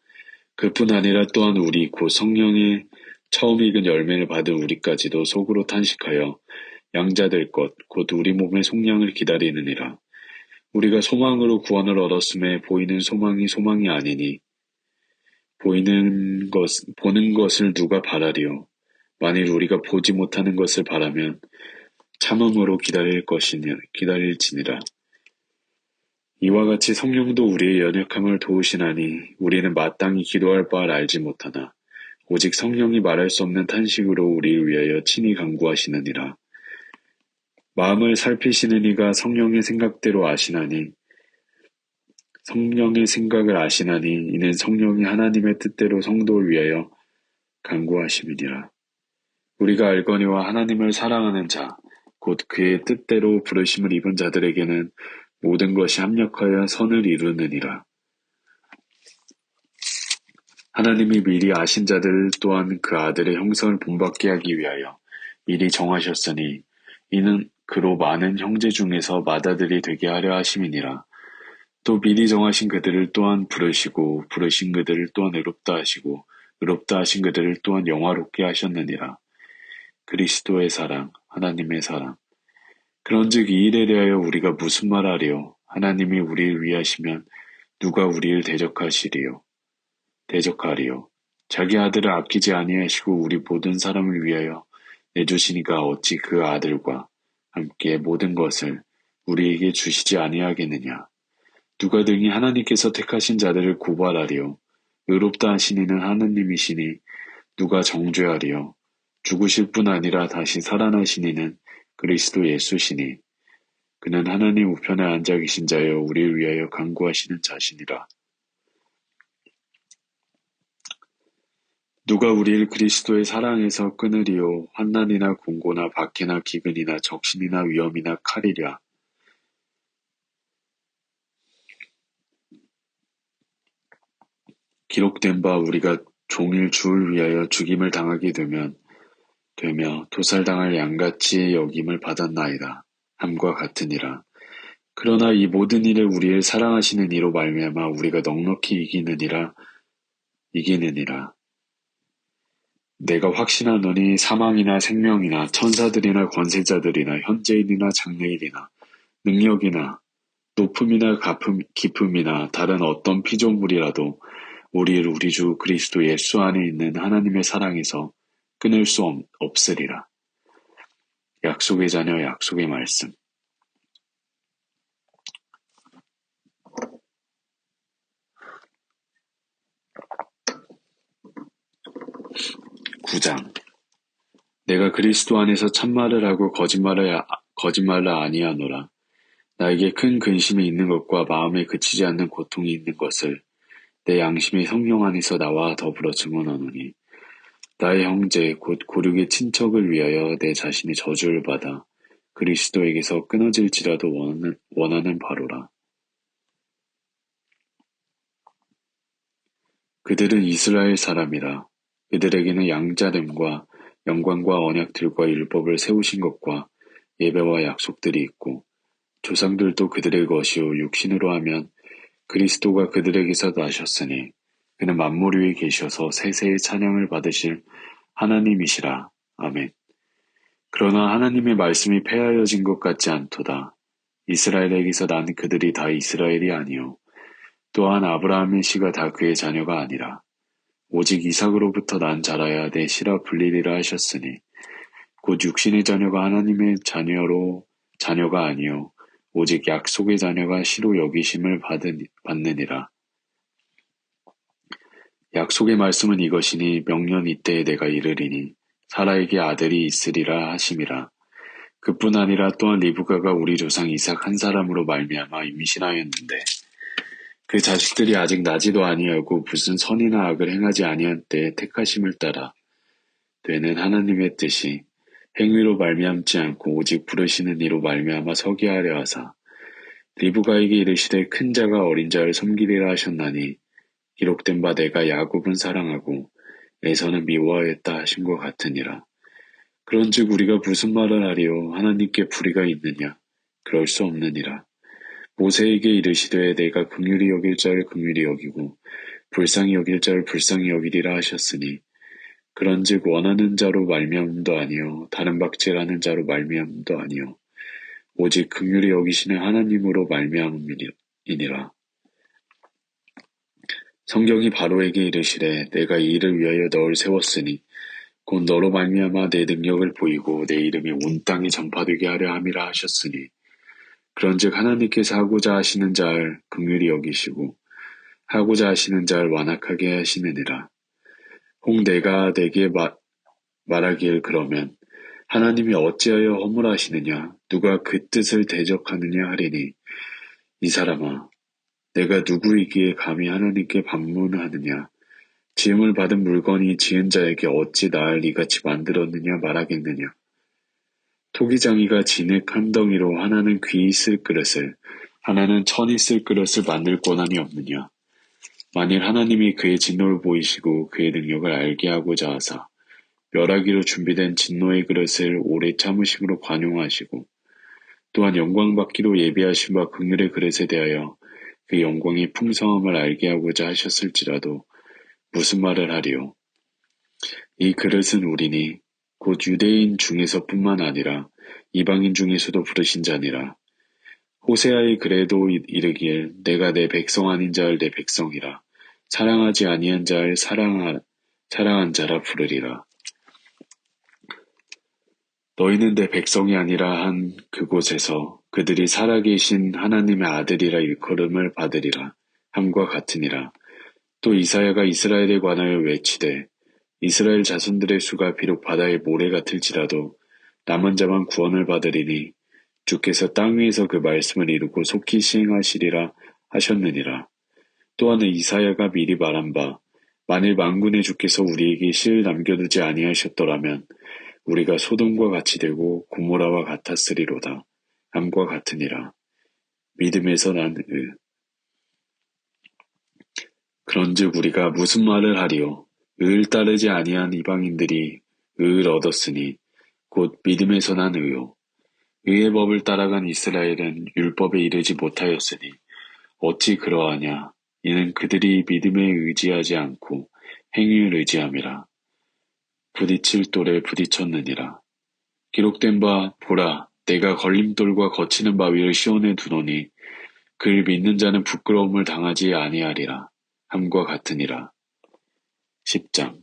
그뿐 아니라 또한 우리 곧 성령의 처음 익은 열매를 받은 우리까지도 속으로 탄식하여 양자될 것 곧 우리 몸의 속량을 기다리느니라. 우리가 소망으로 구원을 얻었음에 보이는 소망이 아니니 보는 것을 누가 바라리요. 만일 우리가 보지 못하는 것을 바라면 참음으로 기다릴지니라. 이와 같이 성령도 우리의 연약함을 도우시나니 우리는 마땅히 기도할 바를 알지 못하나 오직 성령이 말할 수 없는 탄식으로 우리를 위하여 친히 간구하시느니라. 마음을 살피시는 이가 성령의 생각을 아시나니 이는 성령이 하나님의 뜻대로 성도를 위하여 간구하심이니라. 우리가 알거니와 하나님을 사랑하는 자 곧 그의 뜻대로 부르심을 입은 자들에게는 모든 것이 합력하여 선을 이루느니라. 하나님이 미리 아신 자들 또한 그 아들의 형상을 본받게 하기 위하여 미리 정하셨으니 이는 그로 많은 형제 중에서 맏아들이 되게 하려 하심이니라. 또 미리 정하신 그들을 또한 부르시고 부르신 그들을 또한 의롭다 하시고 의롭다 하신 그들을 또한 영화롭게 하셨느니라. 그리스도의 사랑, 하나님의 사랑. 그런즉 이 일에 대하여 우리가 무슨 말하리요? 하나님이 우리를 위하시면 누가 우리를 대적하리요? 자기 아들을 아끼지 아니하시고 우리 모든 사람을 위하여 내주시니까 어찌 그 아들과 함께 모든 것을 우리에게 주시지 아니하겠느냐? 누가 등이 하나님께서 택하신 자들을 고발하리요? 의롭다 하신 이는 하나님이시니 누가 정죄하리요? 죽으실 뿐 아니라 다시 살아나신 이는 그리스도 예수시니 그는 하나님 우편에 앉아 계신 자여 우리를 위하여 간구하시는 자시니라. 누가 우리를 그리스도의 사랑에서 끊으리요? 환난이나 공고나 박해나 기근이나 적신이나 위험이나 칼이랴. 기록된 바 우리가 종일 주를 위하여 죽임을 당하게 되며 도살당할 양같이 여김을 받았나이다. 함과 같으니라. 그러나 이 모든 일을 우리를 사랑하시는 이로 말미암아 우리가 넉넉히 이기느니라. 내가 확신하노니 사망이나 생명이나 천사들이나 권세자들이나 현재인이나 장래일이나 능력이나 높음이나 깊음이나 다른 어떤 피조물이라도 우리를 우리 주 그리스도 예수 안에 있는 하나님의 사랑에서 끊을 수 없으리라. 약속의 자녀, 약속의 말씀. (9장) 내가 그리스도 안에서 참말을 하고 거짓말을 아니하노라. 나에게 큰 근심이 있는 것과 마음에 그치지 않는 고통이 있는 것을 내 양심이 성령 안에서 나와 더불어 증언하노니 나의 형제 곧 고륙의 친척을 위하여 내 자신이 저주를 받아 그리스도에게서 끊어질지라도 원하는 바로라. 그들은 이스라엘 사람이라. 그들에게는 양자됨과 영광과 언약들과 율법을 세우신 것과 예배와 약속들이 있고 조상들도 그들의 것이요 육신으로 하면 그리스도가 그들에게서 나셨으니 그는 만물 위에 계셔서 세세의 찬양을 받으실 하나님이시라. 아멘. 그러나 하나님의 말씀이 폐하여진 것 같지 않도다. 이스라엘에게서 난 그들이 다 이스라엘이 아니요 또한 아브라함의 씨가 다 그의 자녀가 아니라 오직 이삭으로부터 난 자라야 내 씨라 불리리라 하셨으니 곧 육신의 자녀가 하나님의 자녀가 아니요 오직 약속의 자녀가 씨로 여기심을 받느니라. 약속의 말씀은 이것이니 명년 이때에 내가 이르리니 사라에게 아들이 있으리라 하심이라. 그뿐 아니라 또한 리브가가 우리 조상 이삭 한 사람으로 말미암아 임신하였는데 그 자식들이 아직 나지도 아니하고 무슨 선이나 악을 행하지 아니한 때에 택하심을 따라 되는 하나님의 뜻이 행위로 말미암지 않고 오직 부르시는 이로 말미암아 서게 하려 하사 리브가에게 이르시되 큰 자가 어린 자를 섬기리라 하셨나니 기록된 바 내가 야곱은 사랑하고 에서는 미워하였다 하신 것 같으니라. 그런즉 우리가 무슨 말을 하리요 하나님께 불의가 있느냐 그럴 수 없느니라. 모세에게 이르시되 내가 긍휼히 여길 자를 긍휼히 여기고 불쌍히 여길 자를 불쌍히 여기리라 하셨으니 그런즉 원하는 자로 말미암음도 아니요 다른 박질하는 자로 말미암음도 아니요 오직 긍휼히 여기시는 하나님으로 말미암음이니라. 성경이 바로에게 이르시되 내가 이 일을 위하여 너를 세웠으니 곧 너로 말미암아 내 능력을 보이고 내 이름이 온 땅에 전파되게 하려 함이라 하셨으니 그런즉 하나님께서 하고자 하시는 자를 긍휼히 여기시고 하고자 하시는 자를 완악하게 하시느니라. 혹 내가 내게 말하길 그러면 하나님이 어찌하여 허물하시느냐 누가 그 뜻을 대적하느냐 하리니 이 사람아 내가 누구이기에 감히 하나님께 반문하느냐 지음을 받은 물건이 지은 자에게 어찌 나을 이같이 만들었느냐 말하겠느냐. 토기장이가 진흙 한 덩이로 하나는 귀 있을 그릇을 하나는 천 있을 그릇을 만들 권한이 없느냐. 만일 하나님이 그의 진노를 보이시고 그의 능력을 알게 하고자 하사 멸하기로 준비된 진노의 그릇을 오래 참으심으로 관용하시고 또한 영광받기로 예비하신 바 긍휼의 그릇에 대하여 그 영광의 풍성함을 알게 하고자 하셨을지라도 무슨 말을 하리요. 이 그릇은 우리니 곧 유대인 중에서뿐만 아니라 이방인 중에서도 부르신 자니라. 호세아의 글에도 이르길 내가 내 백성 아닌 자를 내 백성이라 사랑하지 아니한 자를 사랑한 자라 부르리라. 너희는 내 백성이 아니라 한 그곳에서 그들이 살아계신 하나님의 아들이라 일컬음을 받으리라 함과 같으니라. 또 이사야가 이스라엘에 관하여 외치되 이스라엘 자손들의 수가 비록 바다의 모래 같을지라도 남은 자만 구원을 받으리니 주께서 땅 위에서 그 말씀을 이루고 속히 시행하시리라 하셨느니라. 또한 이사야가 미리 말한 바 만일 만군의 주께서 우리에게 실 남겨두지 아니하셨더라면 우리가 소돔과 같이 되고 고모라와 같았으리로다 함과 같으니라. 믿음에서 난 그런즉 우리가 무슨 말을 하리요 의를 따르지 아니한 이방인들이 의를 얻었으니 곧 믿음에서 난 의요 의의 법을 따라간 이스라엘은 율법에 이르지 못하였으니 어찌 그러하냐 이는 그들이 믿음에 의지하지 않고 행위를 의지함이라. 부딪힐 돌에 부딪혔느니라. 기록된 바 보라 내가 걸림돌과 거치는 바위를 시온에 두노니 그를 믿는 자는 부끄러움을 당하지 아니하리라 함과 같으니라. 10장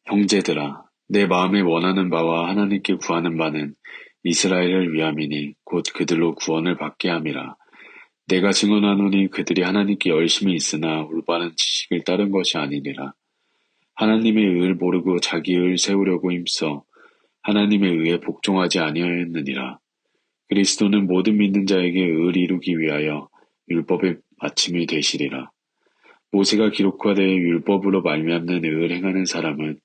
형제들아 내 마음에 원하는 바와 하나님께 구하는 바는 이스라엘을 위함이니 곧 그들로 구원을 받게 함이라. 내가 증언하노니 그들이 하나님께 열심히 있으나 올바른 지식을 따른 것이 아니니라. 하나님의 의를 모르고 자기 의를 세우려고 힘써 하나님의 의에 복종하지 아니하였느니라. 그리스도는 모든 믿는 자에게 의를 이루기 위하여 율법의 마침이 되시리라. 모세가 기록하되 율법으로 말미암는 의를 행하는 사람은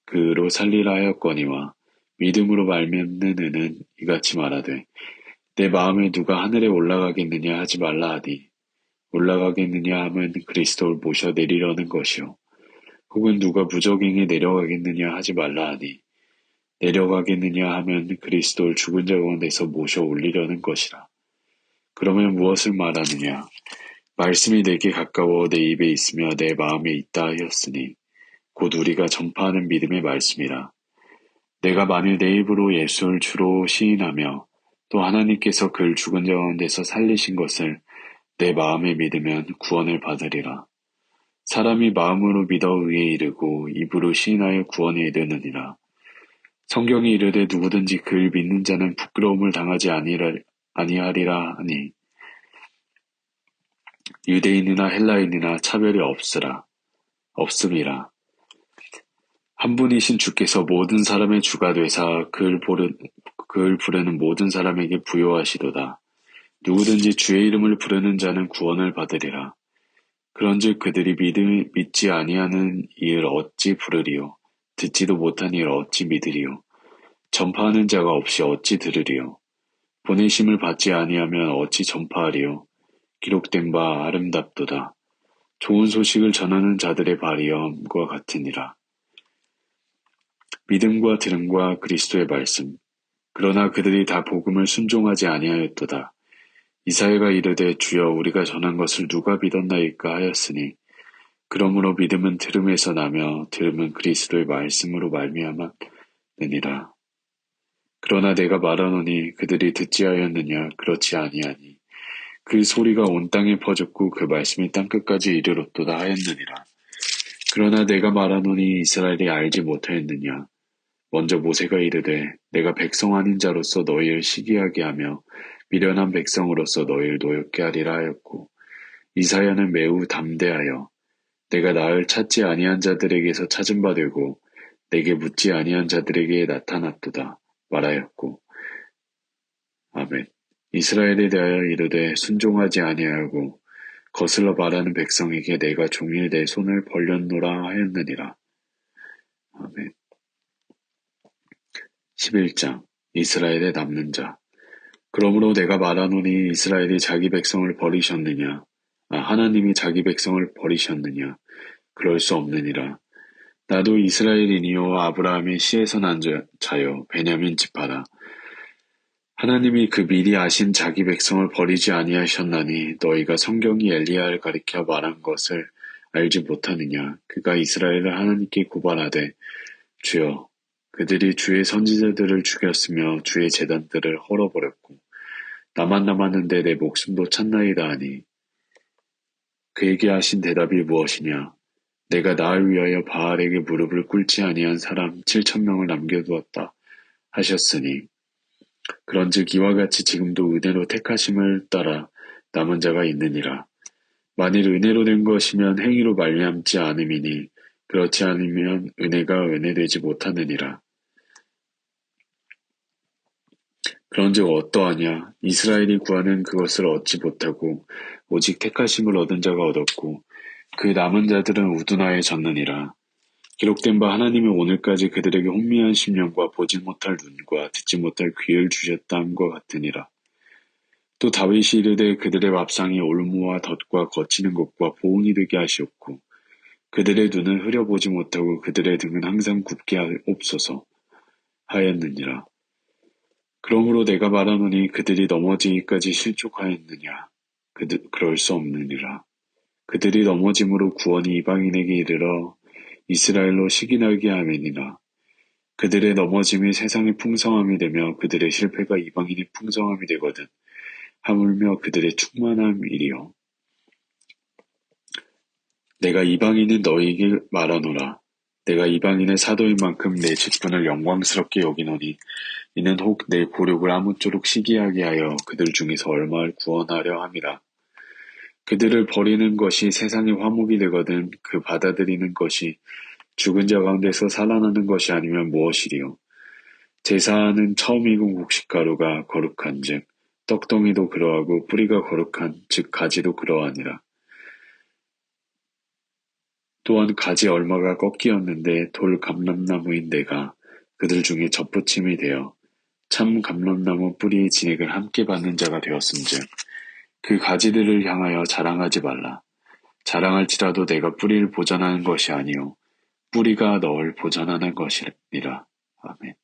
그 의로 살리라 하였거니와 믿음으로 말미암는 의는 이같이 말하되 내 마음에 누가 하늘에 올라가겠느냐 하지 말라 하니 올라가겠느냐 하면 그리스도를 모셔 내리려는 것이요 혹은 누가 무적행에 내려가겠느냐 하지 말라 하니 내려가겠느냐 하면 그리스도를 죽은 자 가운데서 모셔 올리려는 것이라. 그러면 무엇을 말하느냐? 말씀이 내게 가까워 내 입에 있으며 내 마음에 있다 하였으니 곧 우리가 전파하는 믿음의 말씀이라. 내가 만일 내 입으로 예수를 주로 시인하며 또 하나님께서 그를 죽은 자 가운데서 살리신 것을 내 마음에 믿으면 구원을 받으리라. 사람이 마음으로 믿어 의에 이르고 입으로 시인하여 구원에 이르느니라. 성경이 이르되 누구든지 그를 믿는 자는 부끄러움을 당하지 아니하리라 하니 유대인이나 헬라인이나 차별이 없음이라. 한 분이신 주께서 모든 사람의 주가 되사 그를 부르는 모든 사람에게 부요하시도다. 누구든지 주의 이름을 부르는 자는 구원을 받으리라. 그런즉 그들이 믿지 아니하는 이를 어찌 부르리요? 듣지도 못한 이를 어찌 믿으리요? 전파하는 자가 없이 어찌 들으리요? 보내심을 받지 아니하면 어찌 전파하리요? 기록된 바 아름답도다. 좋은 소식을 전하는 자들의 발이염과 같으니라. 믿음과 들음과 그리스도의 말씀. 그러나 그들이 다 복음을 순종하지 아니하였도다. 이사야가 이르되 주여 우리가 전한 것을 누가 믿었나이까 하였으니 그러므로 믿음은 들음에서 나며 들음은 그리스도의 말씀으로 말미암았느니라. 그러나 내가 말하노니 그들이 듣지 하였느냐? 그렇지 아니하니 그 소리가 온 땅에 퍼졌고 그 말씀이 땅끝까지 이르렀도다 하였느니라. 그러나 내가 말하노니 이스라엘이 알지 못하였느냐? 먼저 모세가 이르되 내가 백성 아닌 자로서 너희를 시기하게 하며 미련한 백성으로서 너희를 노엽게 하리라 하였고, 이사야는 매우 담대하여 내가 나를 찾지 아니한 자들에게서 찾은 바 되고 내게 묻지 아니한 자들에게 나타났도다 말하였고, 아멘. 이스라엘에 대하여 이르되 순종하지 아니하고 거슬러 말하는 백성에게 내가 종일 내 손을 벌렸노라 하였느니라. 아멘. 11장 이스라엘에 남는 자. 그러므로 내가 말하노니 이스라엘이 자기 백성을 버리셨느냐? 하나님이 자기 백성을 버리셨느냐? 그럴 수 없느니라. 나도 이스라엘이니요 아브라함의 씨에서 난 자요 베냐민 지파라. 하나님이 그 미리 아신 자기 백성을 버리지 아니하셨나니 너희가 성경이 엘리야를 가리켜 말한 것을 알지 못하느냐? 그가 이스라엘을 하나님께 고발하되 주여 그들이 주의 선지자들을 죽였으며 주의 제단들을 헐어버렸고 나만 남았는데 내 목숨도 찼나이다 하니 그에게 하신 대답이 무엇이냐? 내가 나를 위하여 바알에게 무릎을 꿇지 아니한 사람 7,000명을 남겨두었다 하셨으니 그런즉 이와 같이 지금도 은혜로 택하심을 따라 남은 자가 있느니라. 만일 은혜로 된 것이면 행위로 말미암지 않음이니 그렇지 않으면 은혜가 은혜되지 못하느니라. 그런즉 어떠하냐? 이스라엘이 구하는 그것을 얻지 못하고 오직 택하심을 얻은 자가 얻었고 그 남은 자들은 우둔하에 졌느니라. 기록된 바 하나님이 오늘까지 그들에게 혼미한 심령과 보지 못할 눈과 듣지 못할 귀를 주셨다함과 같으니라. 또 다윗이 이르되 그들의 밥상이 올무와 덫과 거치는 것과 보응이 되게 하시옵고 그들의 눈은 흐려보지 못하고 그들의 등은 항상 굽게 하옵소서 하였느니라. 그러므로 내가 말하노니 그들이 넘어지기까지 실족하였느냐? 그럴 수 없느니라. 그들이 넘어짐으로 구원이 이방인에게 이르러 이스라엘로 시기나게 하매니라. 그들의 넘어짐이 세상의 풍성함이 되며 그들의 실패가 이방인의 풍성함이 되거든. 하물며 그들의 충만함이리요. 내가 이방인은 너희에게 말하노라. 내가 이방인의 사도인 만큼 내 직분을 영광스럽게 여기노니 이는 혹 내 고력을 아무쪼록 시기하게 하여 그들 중에서 얼마를 구원하려 함이라. 그들을 버리는 것이 세상의 화목이 되거든 그 받아들이는 것이 죽은 자 가운데서 살아나는 것이 아니면 무엇이리요. 제사하는 처음 익은 곡식가루가 거룩한 즉 떡덩이도 그러하고 뿌리가 거룩한 즉 가지도 그러하니라. 또한 가지 얼마가 꺾이었는데 돌 감람나무인 내가 그들 중에 접붙임이 되어 참 감람나무 뿌리의 진액을 함께 받는 자가 되었은즉 그 가지들을 향하여 자랑하지 말라. 자랑할지라도 내가 뿌리를 보전하는 것이 아니요 뿌리가 너를 보전하는 것이니라. 아멘.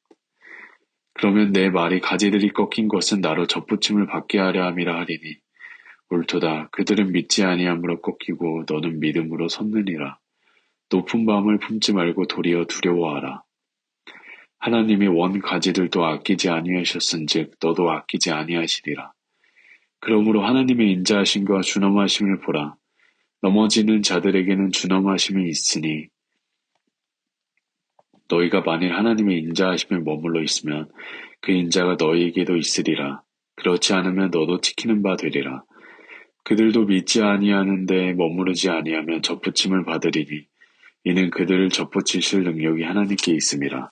그러면 내 말이 가지들이 꺾인 것은 나로 접붙임을 받게 하려 함이라 하리니 옳도다. 그들은 믿지 아니함으로 꺾이고 너는 믿음으로 섰느니라. 높은 밤을 품지 말고 도리어 두려워하라. 하나님이 원 가지들도 아끼지 아니하셨은즉 너도 아끼지 아니하시리라. 그러므로 하나님의 인자하심과 준엄하심을 보라. 넘어지는 자들에게는 준엄하심이 있으니 너희가 만일 하나님의 인자하심에 머물러 있으면 그 인자가 너희에게도 있으리라. 그렇지 않으면 너도 지키는 바 되리라. 그들도 믿지 아니하는데 머무르지 아니하면 접붙임을 받으리니 이는 그들을 접붙이실 능력이 하나님께 있음이라.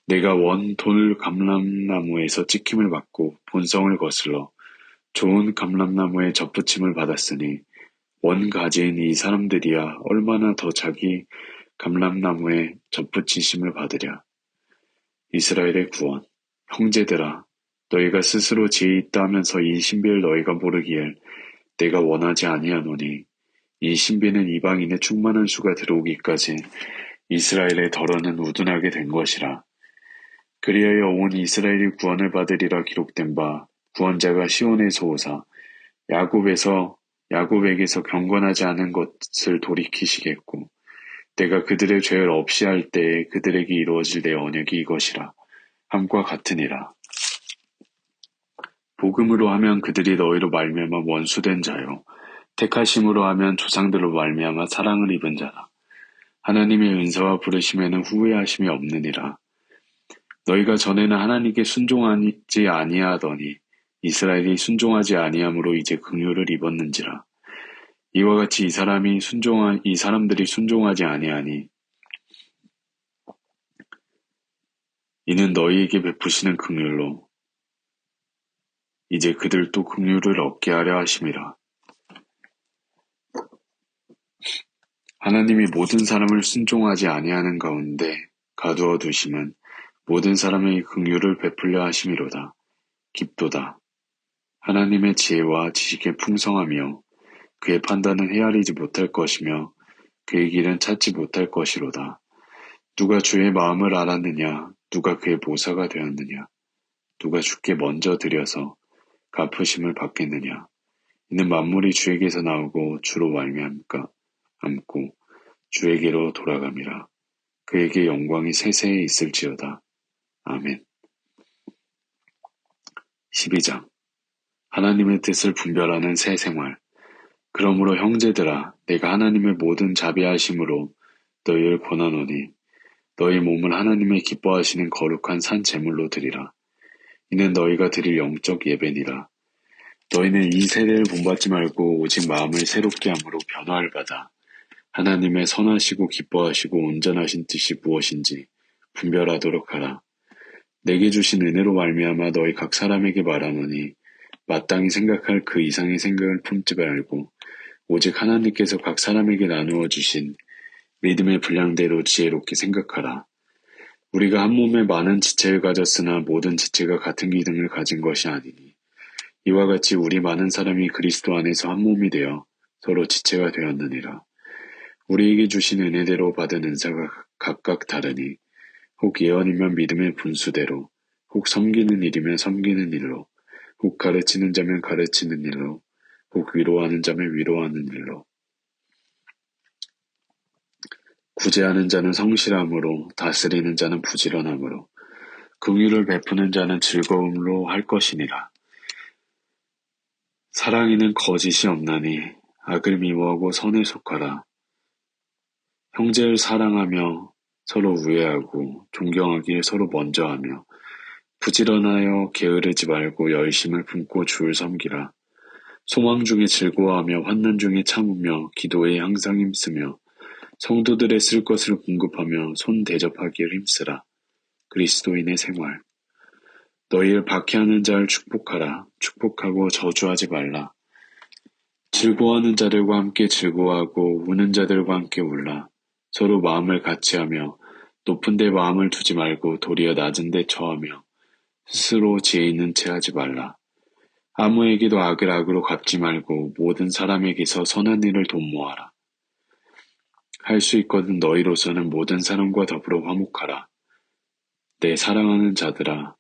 내가 원 돌 감람나무에서 찍힘을 받고 본성을 거슬러 좋은 감람나무에 접붙임을 받았으니 원 가지인 이 사람들이야 얼마나 더 자기 감람나무에 접붙이심을 받으랴. 이스라엘의 구원. 형제들아, 너희가 스스로 지혜 있다 하면서 이 신비를 너희가 모르기에 내가 원하지 아니하노니 이 신비는 이방인의 충만한 수가 들어오기까지 이스라엘의 덜어는 우둔하게 된 것이라. 그리하여 온 이스라엘이 구원을 받으리라 기록된 바 구원자가 시온에서 오사 야곱에게서 경건하지 않은 것을 돌이키시겠고 내가 그들의 죄를 없이 할 때에 그들에게 이루어질 내 언약이 이것이라 함과 같으니라. 복음으로 하면 그들이 너희로 말미암아 원수된 자요 택하심으로 하면 조상들로 말미암아 사랑을 입은 자라. 하나님의 은사와 부르심에는 후회하심이 없느니라. 너희가 전에는 하나님께 순종하지 아니하더니 이스라엘이 순종하지 아니함으로 이제 긍휼을 입었는지라. 이와 같이 이 사람들이 순종하지 아니하니 이는 너희에게 베푸시는 긍휼로 이제 그들도 긍휼을 얻게 하려 하심이라. 하나님이 모든 사람을 순종하지 아니하는 가운데 가두어 두심은 모든 사람에게 긍휼을 베풀려 하심이로다. 깊도다. 하나님의 지혜와 지식의 풍성하며 그의 판단은 헤아리지 못할 것이며 그의 길은 찾지 못할 것이로다. 누가 주의 마음을 알았느냐? 누가 그의 보사가 되었느냐? 누가 주께 먼저 드려서 갚으심을 받겠느냐? 이는 만물이 주에게서 나오고 주로 말미암고 주에게로 돌아감이라. 그에게 영광이 세세에 있을지어다. 아멘. 12장. 하나님의 뜻을 분별하는 새 생활. 그러므로 형제들아, 내가 하나님의 모든 자비하심으로 너희를 권하노니 너희 몸을 하나님의 기뻐하시는 거룩한 산 제물로 드리라. 이는 너희가 드릴 영적 예배니라. 너희는 이 세대를 본받지 말고 오직 마음을 새롭게 함으로 변화를 받아 하나님의 선하시고 기뻐하시고 온전하신 뜻이 무엇인지 분별하도록 하라. 내게 주신 은혜로 말미암아 너희 각 사람에게 말하노니 마땅히 생각할 그 이상의 생각을 품지 말고 오직 하나님께서 각 사람에게 나누어 주신 믿음의 분량대로 지혜롭게 생각하라. 우리가 한 몸에 많은 지체를 가졌으나 모든 지체가 같은 기능을 가진 것이 아니니 이와 같이 우리 많은 사람이 그리스도 안에서 한 몸이 되어 서로 지체가 되었느니라. 우리에게 주신 은혜대로 받은 은사가 각각 다르니 혹 예언이면 믿음의 분수대로, 혹 섬기는 일이면 섬기는 일로, 혹 가르치는 자면 가르치는 일로, 혹 위로하는 자면 위로하는 일로. 구제하는 자는 성실함으로, 다스리는 자는 부지런함으로, 긍휼을 베푸는 자는 즐거움으로 할 것이니라. 사랑에는 거짓이 없나니 악을 미워하고 선에 속하라. 형제를 사랑하며 서로 우애하고 존경하기를 서로 먼저 하며 부지런하여 게으르지 말고 열심을 품고 주를 섬기라. 소망 중에 즐거워하며 환난 중에 참으며 기도에 항상 힘쓰며 성도들의 쓸 것을 공급하며 손 대접하기를 힘쓰라. 그리스도인의 생활. 너희를 박해하는 자를 축복하라. 축복하고 저주하지 말라. 즐거워하는 자들과 함께 즐거워하고 우는 자들과 함께 울라. 서로 마음을 같이하며 높은 데 마음을 두지 말고 도리어 낮은 데 처하며 스스로 지혜 있는 채 하지 말라. 아무에게도 악을 악으로 갚지 말고 모든 사람에게서 선한 일을 도모하라. 할 수 있거든 너희로서는 모든 사람과 더불어 화목하라. 내 사랑하는 자들아,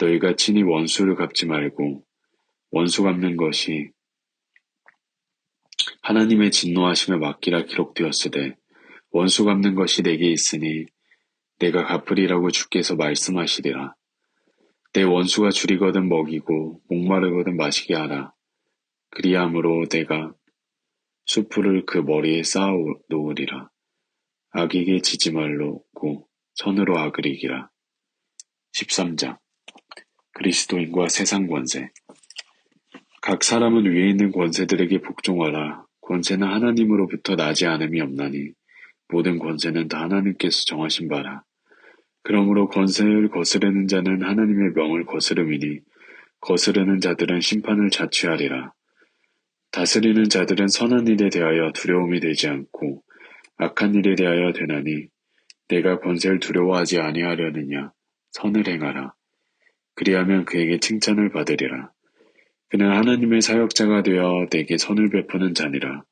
너희가 친히 원수를 갚지 말고 원수 갚는 것이 하나님의 진노하심에 맡기라 기록되었으되 원수 갚는 것이 내게 있으니 내가 갚으리라고 주께서 말씀하시리라. 내 원수가 줄이거든 먹이고 목마르거든 마시게 하라. 그리함으로 내가 수풀을 그 머리에 쌓아 놓으리라. 악에게 지지 말고 선으로 악을 이기라. 13장 그리스도인과 세상 권세. 각 사람은 위에 있는 권세들에게 복종하라. 권세는 하나님으로부터 나지 않음이 없나니 모든 권세는 다 하나님께서 정하신 바라. 그러므로 권세를 거스르는 자는 하나님의 명을 거스름이니 거스르는 자들은 심판을 자취하리라. 다스리는 자들은 선한 일에 대하여 두려움이 되지 않고 악한 일에 대하여 되나니 내가 권세를 두려워하지 아니하려느냐. 선을 행하라. 그리하면 그에게 칭찬을 받으리라. 그는 하나님의 사역자가 되어 내게 선을 베푸는 자니라.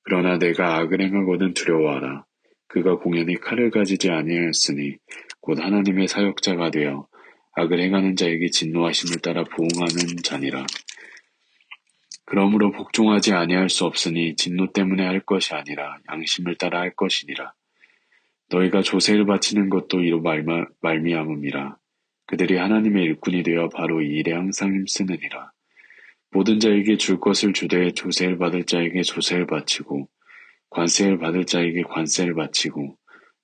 그러나 내가 악을 행하거든 두려워하라. 그가 공연히 칼을 가지지 아니하였으니 곧 하나님의 사역자가 되어 악을 행하는 자에게 진노하심을 따라 보응하는 자니라. 그러므로 복종하지 아니할 수 없으니 진노 때문에 할 것이 아니라 양심을 따라 할 것이니라. 너희가 조세를 바치는 것도 이로 말미암음이라. 그들이 하나님의 일꾼이 되어 바로 이 일에 항상 힘쓰느니라. 모든 자에게 줄 것을 주되 조세를 받을 자에게 조세를 바치고 관세를 받을 자에게 관세를 바치고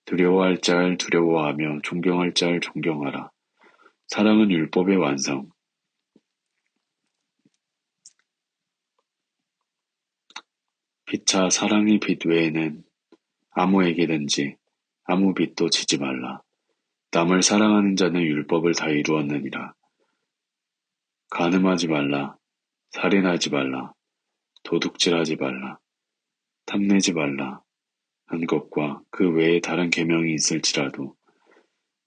두려워할 자를 두려워하며 존경할 자를 존경하라. 사랑은 율법의 완성. 피차 사랑의 빛 외에는 아무에게든지 아무 빛도 지지 말라. 남을 사랑하는 자는 율법을 다 이루었느니라. 간음하지 말라. 살인하지 말라. 도둑질하지 말라. 탐내지 말라. 한 것과 그 외에 다른 계명이 있을지라도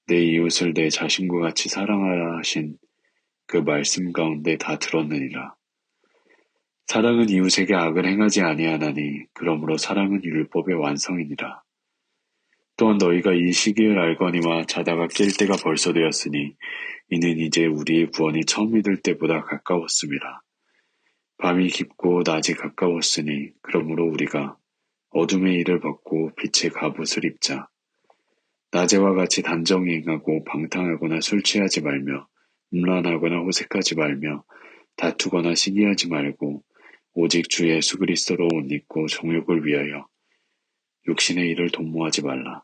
내 이웃을 내 자신과 같이 사랑하라 하신 그 말씀 가운데 다 들었느니라. 사랑은 이웃에게 악을 행하지 아니하나니 그러므로 사랑은 율법의 완성이니라. 또한 너희가 이 시기를 알거니와 자다가 깰 때가 벌써 되었으니 이는 이제 우리의 구원이 처음이 될 때보다 가까웠음이라. 밤이 깊고 낮이 가까웠으니 그러므로 우리가 어둠의 일을 벗고 빛의 갑옷을 입자. 낮에와 같이 단정히 행하고 방탕하거나 술 취하지 말며 음란하거나 호색하지 말며 다투거나 시기하지 말고 오직 주 예수 그리스도로 옷 입고 정욕을 위하여 육신의 일을 도모하지 말라.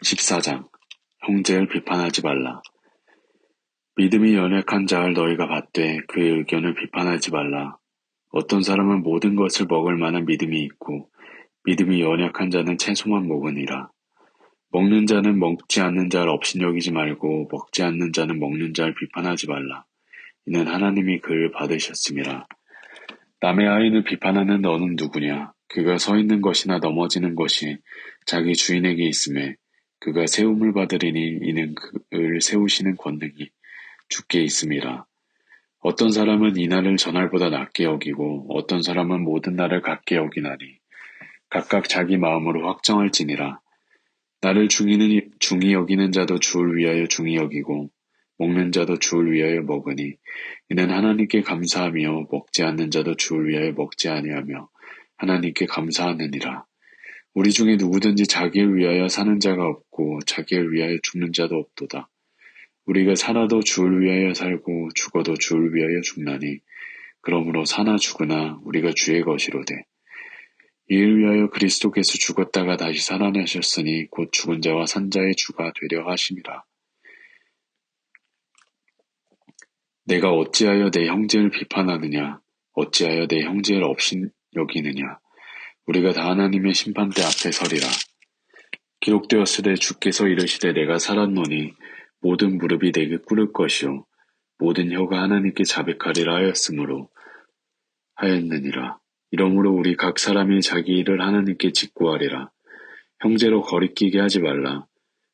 14장 형제를 비판하지 말라. 믿음이 연약한 자를 너희가 받되 그의 의견을 비판하지 말라. 어떤 사람은 모든 것을 먹을 만한 믿음이 있고 믿음이 연약한 자는 채소만 먹으니라. 먹는 자는 먹지 않는 자를 업신여기지 말고 먹지 않는 자는 먹는 자를 비판하지 말라. 이는 하나님이 그를 받으셨음이라. 남의 아인을 비판하는 너는 누구냐? 그가 서 있는 것이나 넘어지는 것이 자기 주인에게 있음에 그가 세움을 받으리니 이는 그를 세우시는 권능이 주께 있음이라. 어떤 사람은 이날을 전날보다 낮게 여기고 어떤 사람은 모든 날을 같게 여기나니 각각 자기 마음으로 확정할지니라. 나를 중히 여기는 자도 주를 위하여 중히 여기고 먹는 자도 주를 위하여 먹으니 이는 하나님께 감사하며 먹지 않는 자도 주를 위하여 먹지 아니하며 하나님께 감사하느니라. 우리 중에 누구든지 자기를 위하여 사는 자가 없고 자기를 위하여 죽는 자도 없도다. 우리가 살아도 주를 위하여 살고 죽어도 주를 위하여 죽나니 그러므로 사나 죽으나 우리가 주의 것이로되 이를 위하여 그리스도께서 죽었다가 다시 살아나셨으니 곧 죽은 자와 산 자의 주가 되려 하심이라. 내가 어찌하여 내 형제를 비판하느냐? 어찌하여 내 형제를 업신여기느냐? 우리가 다 하나님의 심판대 앞에 서리라. 기록되었으되 주께서 이르시되 내가 살았노니 모든 무릎이 내게 꿇을 것이요 모든 혀가 하나님께 자백하리라 하였느니라. 이러므로 우리 각 사람이 자기 일을 하나님께 직구하리라. 형제로 거리끼게 하지 말라.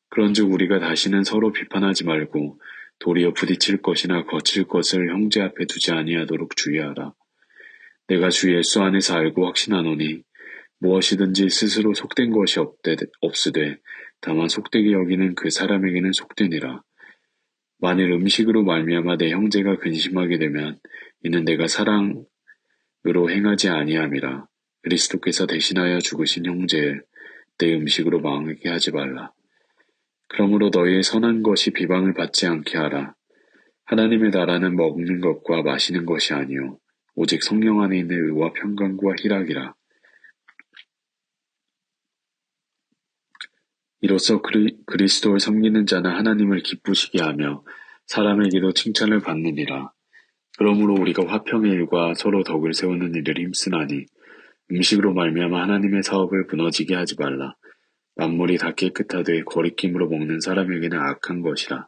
그런즉 우리가 다시는 서로 비판하지 말고 도리어 부딪힐 것이나 거칠 것을 형제 앞에 두지 아니하도록 주의하라. 내가 주 예수 안에서 알고 확신하노니 무엇이든지 스스로 속된 것이 없으되 다만 속되게 여기는 그 사람에게는 속되니라. 만일 음식으로 말미암아 내 형제가 근심하게 되면 이는 내가 사랑으로 행하지 아니함이라. 그리스도께서 대신하여 죽으신 형제를 내 음식으로 망하게 하지 말라. 그러므로 너희의 선한 것이 비방을 받지 않게 하라. 하나님의 나라는 먹는 것과 마시는 것이 아니요 오직 성령 안에 있는 의와 평강과 희락이라. 이로써 그리스도를 섬기는 자는 하나님을 기쁘시게 하며 사람에게도 칭찬을 받느니라. 그러므로 우리가 화평의 일과 서로 덕을 세우는 일을 힘쓰나니 음식으로 말미암아 하나님의 사업을 무너지게 하지 말라. 만물이 다 깨끗하되 거리낌으로 먹는 사람에게는 악한 것이라.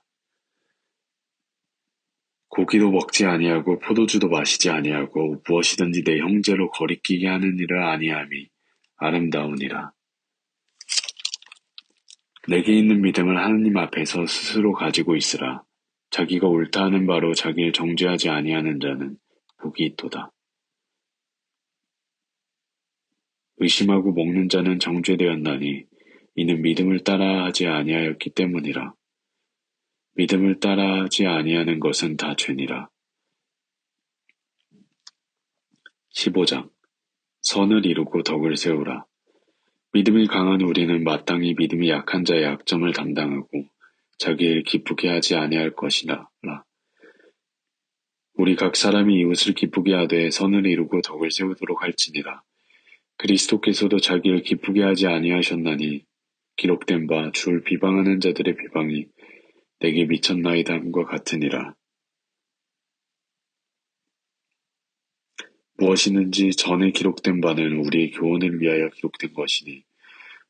고기도 먹지 아니하고 포도주도 마시지 아니하고 무엇이든지 내 형제로 거리끼게 하는 일을 아니함이 아름다우니라. 내게 있는 믿음을 하나님 앞에서 스스로 가지고 있으라. 자기가 옳다 하는 바로 자기를 정죄하지 아니하는 자는 복이 있도다. 의심하고 먹는 자는 정죄되었나니 이는 믿음을 따라하지 아니하였기 때문이라. 믿음을 따라하지 아니하는 것은 다 죄니라. 15장 선을 이루고 덕을 세우라. 믿음이 강한 우리는 마땅히 믿음이 약한 자의 약점을 담당하고 자기를 기쁘게 하지 아니할 것이라. 우리 각 사람이 이웃을 기쁘게 하되 선을 이루고 덕을 세우도록 할지니라. 그리스도께서도 자기를 기쁘게 하지 아니하셨나니 기록된 바 주를 비방하는 자들의 비방이 내게 미쳤나이다 함과 같으니라. 무엇이든지 전에 기록된 바는 우리의 교훈을 위하여 기록된 것이니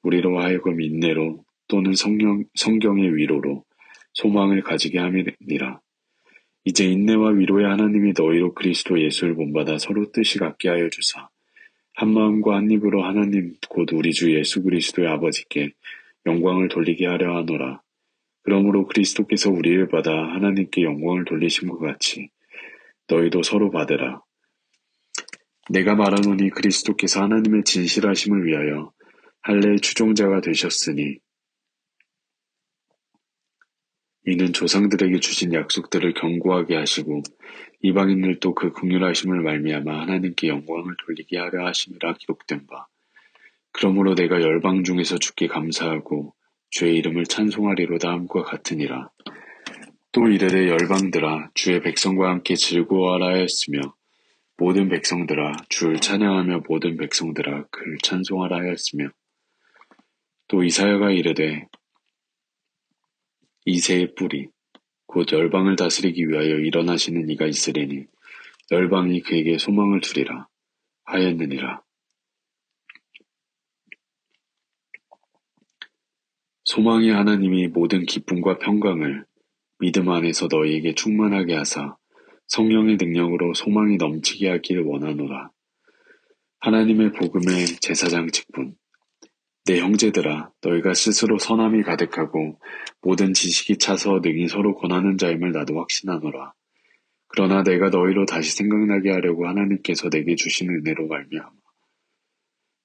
우리로 하여금 인내로 또는 성경의 위로로 소망을 가지게 함이니라. 이제 인내와 위로의 하나님이 너희로 그리스도 예수를 본받아 서로 뜻이 같게 하여 주사 한 마음과 한 입으로 하나님 곧 우리 주 예수 그리스도의 아버지께 영광을 돌리게 하려 하노라. 그러므로 그리스도께서 우리를 받아 하나님께 영광을 돌리심과 같이 너희도 서로 받으라. 내가 말하노니 그리스도께서 하나님의 진실하심을 위하여 할례의 추종자가 되셨으니 이는 조상들에게 주신 약속들을 견고하게 하시고 이방인들도 그 긍휼하심을 말미암아 하나님께 영광을 돌리게 하려 하심이라 기록된 바. 그러므로 내가 열방 중에서 주께 감사하고 주의 이름을 찬송하리로다 함과 같으니라. 또 이르되 열방들아 주의 백성과 함께 즐거워하라 하였으며 모든 백성들아 주를 찬양하며 모든 백성들아 그를 찬송하라 하였으며 또 이사야가 이르되 이새의 뿌리 곧 열방을 다스리기 위하여 일어나시는 이가 있으리니 열방이 그에게 소망을 두리라 하였느니라. 소망이 하나님이 모든 기쁨과 평강을 믿음 안에서 너희에게 충만하게 하사 성령의 능력으로 소망이 넘치게 하기를 원하노라. 하나님의 복음의 제사장 직분. 내 형제들아 너희가 스스로 선함이 가득하고 모든 지식이 차서 능히 서로 권하는 자임을 나도 확신하노라. 그러나 내가 너희로 다시 생각나게 하려고 하나님께서 내게 주신 은혜로 말미암아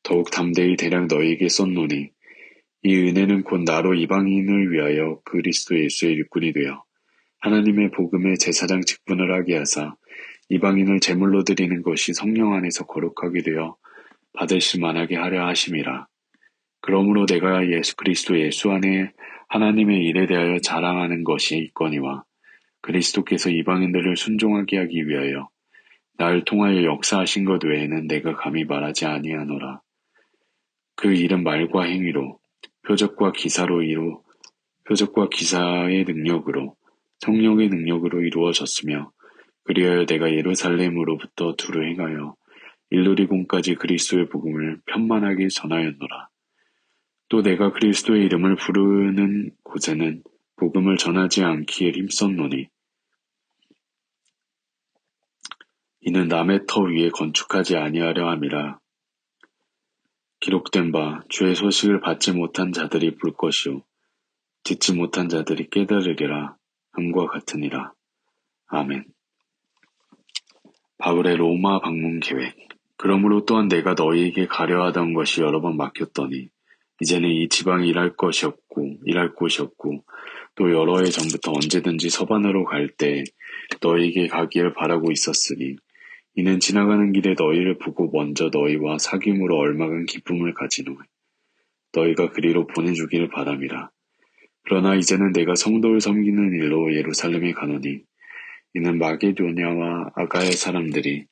더욱 담대히 대량 너희에게 썼노니 이 은혜는 곧 나로 이방인을 위하여 그리스도 예수의 일꾼이 되어 하나님의 복음의 제사장 직분을 하게 하사 이방인을 제물로 드리는 것이 성령 안에서 거룩하게 되어 받으실 만하게 하려 하심이라. 그러므로 내가 예수 그리스도 예수 안에 하나님의 일에 대하여 자랑하는 것이 있거니와 그리스도께서 이방인들을 순종하게 하기 위하여 나를 통하여 역사하신 것 외에는 내가 감히 말하지 아니하노라. 그 일은 말과 행위로 표적과 기사의 능력으로 성령의 능력으로 이루어졌으며 그리하여 내가 예루살렘으로부터 두루 행하여 일루리공까지 그리스도의 복음을 편만하게 전하였노라. 또 내가 그리스도의 이름을 부르는 곳에는 복음을 전하지 않기에 힘썼노니 이는 남의 터 위에 건축하지 아니하려 함이라. 기록된 바 주의 소식을 받지 못한 자들이 볼 것이요 듣지 못한 자들이 깨달으리라 함과 같으니라. 아멘. 바울의 로마 방문 계획. 그러므로 또한 내가 너희에게 가려 하던 것이 여러 번 막혔더니 이제는 이 지방이 일할 곳이었고, 또 여러 해 전부터 언제든지 서반으로 갈 때 너희에게 가기를 바라고 있었으니, 이는 지나가는 길에 너희를 보고 먼저 너희와 사귐으로 얼마간 기쁨을 가지노. 너희가 그리로 보내주기를 바람이라. 그러나 이제는 내가 성도를 섬기는 일로 예루살렘에 가노니, 이는 마게도냐와 아가야 사람들이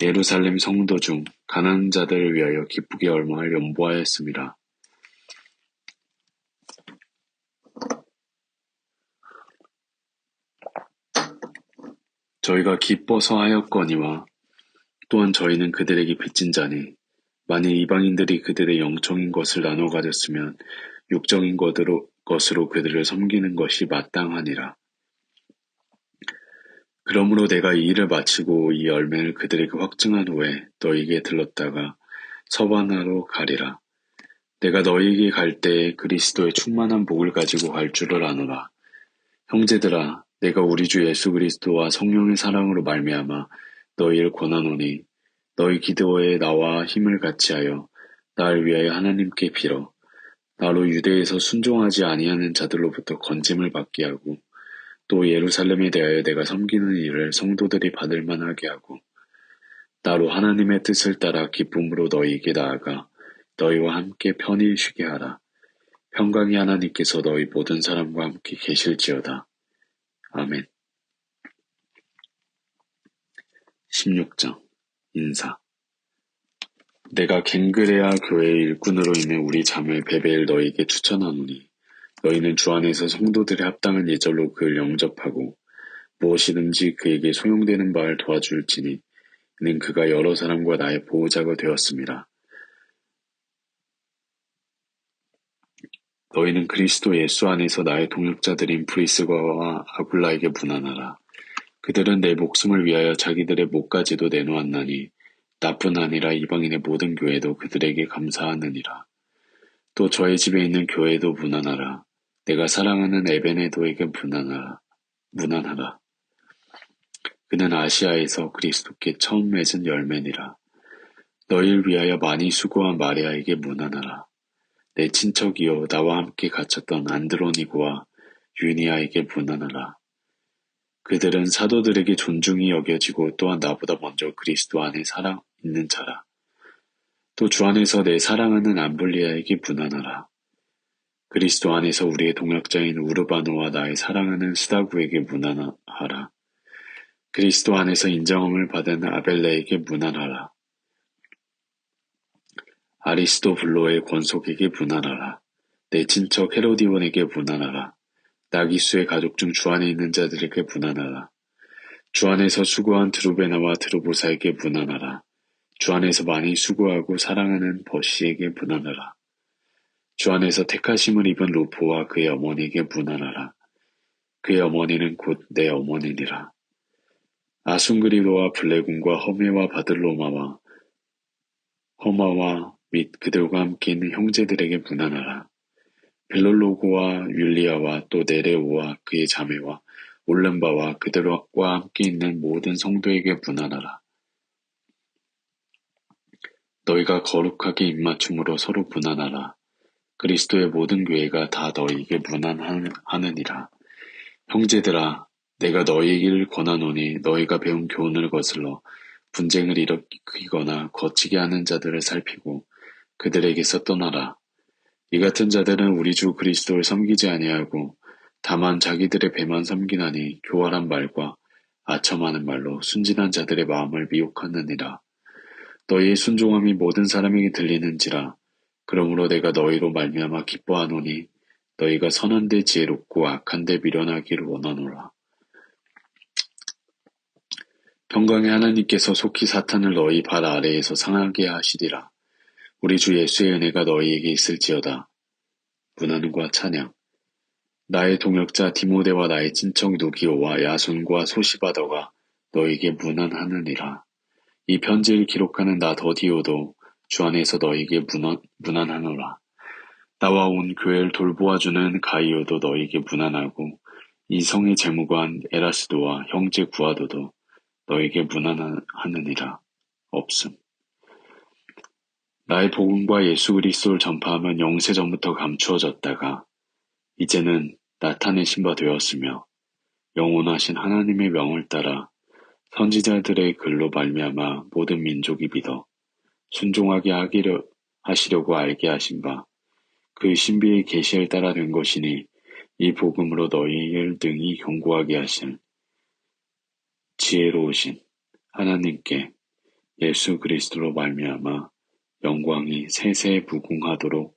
예루살렘 성도 중 가난한 자들을 위하여 기쁘게 얼마를 연보하였음이라. 저희가 기뻐서 하였거니와 또한 저희는 그들에게 빚진 자니, 만일 이방인들이 그들의 영적인 것을 나눠 가졌으면 육적인 것으로 그들을 섬기는 것이 마땅하니라. 그러므로 내가 이 일을 마치고 이 열매를 그들에게 확증한 후에 너희에게 들렀다가 서바나로 가리라. 내가 너희에게 갈 때에 그리스도의 충만한 복을 가지고 갈 줄을 아노라. 형제들아, 내가 우리 주 예수 그리스도와 성령의 사랑으로 말미암아 너희를 권하노니, 너희 기도에 나와 힘을 같이하여 나를 위하여 하나님께 빌어 나로 유대에서 순종하지 아니하는 자들로부터 건짐을 받게 하고, 또 예루살렘에 대하여 내가 섬기는 일을 성도들이 받을 만하게 하고, 나로 하나님의 뜻을 따라 기쁨으로 너희에게 나아가 너희와 함께 편히 쉬게 하라. 평강의 하나님께서 너희 모든 사람과 함께 계실지어다. 아멘. 16장 인사. 내가 갱그레아 교회의 일꾼으로 있는 우리 자매 베베를 너희에게 추천하노니, 너희는 주 안에서 성도들의 합당한 예절로 그를 영접하고 무엇이든지 그에게 소용되는 바를 도와줄지니, 이는 그가 여러 사람과 나의 보호자가 되었습니다. 너희는 그리스도 예수 안에서 나의 동역자들인 브리스가와 아굴라에게 문안하라. 그들은 내 목숨을 위하여 자기들의 목까지도 내놓았나니, 나뿐 아니라 이방인의 모든 교회도 그들에게 감사하느니라. 또 저의 집에 있는 교회도 문안하라. 내가 사랑하는 에베네도에게 문안하라. 그는 아시아에서 그리스도께 처음 맺은 열매니라. 너희를 위하여 많이 수고한 마리아에게 문안하라. 내 친척이요 나와 함께 갇혔던 안드로니고와 유니아에게 문안하라. 그들은 사도들에게 존중이 여겨지고 또한 나보다 먼저 그리스도 안에 사랑 있는 자라. 또 주 안에서 내 사랑하는 암블리아에게 문안하라. 그리스도 안에서 우리의 동역자인 우르바노와 나의 사랑하는 스다구에게 문안하라. 그리스도 안에서 인정함을 받은 아벨레에게 문안하라. 아리스도블로의 권속에게 문안하라. 내 친척 헤로디온에게 문안하라. 나기수의 가족 중 주 안에 있는 자들에게 문안하라. 주 안에서 수고한 드루베나와 드루보사에게 문안하라. 주 안에서 많이 수고하고 사랑하는 버시에게 문안하라. 주 안에서 택하심을 입은 루포와 그의 어머니에게 문안하라. 그의 어머니는 곧 내 어머니니라. 아순그리도와 블레군과 허메와 바들로마와 허마와 및 그들과 함께 있는 형제들에게 문안하라. 빌롤로고와 율리아와 또 네레오와 그의 자매와 올름바와 그들과 함께 있는 모든 성도에게 문안하라. 너희가 거룩하게 입맞춤으로 서로 문안하라. 그리스도의 모든 교회가 다 너희에게 문안하느니라. 형제들아, 내가 너희에게 권하노니 너희가 배운 교훈을 거슬러 분쟁을 일으키거나 거치게 하는 자들을 살피고 그들에게서 떠나라. 이 같은 자들은 우리 주 그리스도를 섬기지 아니하고 다만 자기들의 배만 섬기나니 교활한 말과 아첨하는 말로 순진한 자들의 마음을 미혹하느니라. 너희의 순종함이 모든 사람에게 들리는지라. 그러므로 내가 너희로 말미암아 기뻐하노니 너희가 선한데 지혜롭고 악한데 미련하기를 원하노라. 평강의 하나님께서 속히 사탄을 너희 발 아래에서 상하게 하시리라. 우리 주 예수의 은혜가 너희에게 있을지어다. 문안과 찬양. 나의 동역자 디모데와 나의 친척 누기오와 야손과 소시바더가 너희에게 문안하느니라. 이 편지를 기록하는 나 더디오도 주 안에서 너희에게 문안하노라. 나와 온 교회를 돌보아주는 가이오도 너희에게 문안하고 이 성의 재무관 에라스도와 형제 구아도도 너희에게 문안하느니라. 없음. 나의 복음과 예수 그리스도를 전파함은 영세전부터 감추어졌다가 이제는 나타내신 바 되었으며 영원하신 하나님의 명을 따라 선지자들의 글로 말미암아 모든 민족이 믿어 순종하게 하시려고 알게 하신 바 그 신비의 계시를 따라 된 것이니 이 복음으로 너희를 능히 견고하게 하실 지혜로우신 하나님께 예수 그리스도로 말미암아 영광이 세세 무궁하도록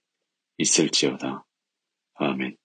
있을지어다. 아멘.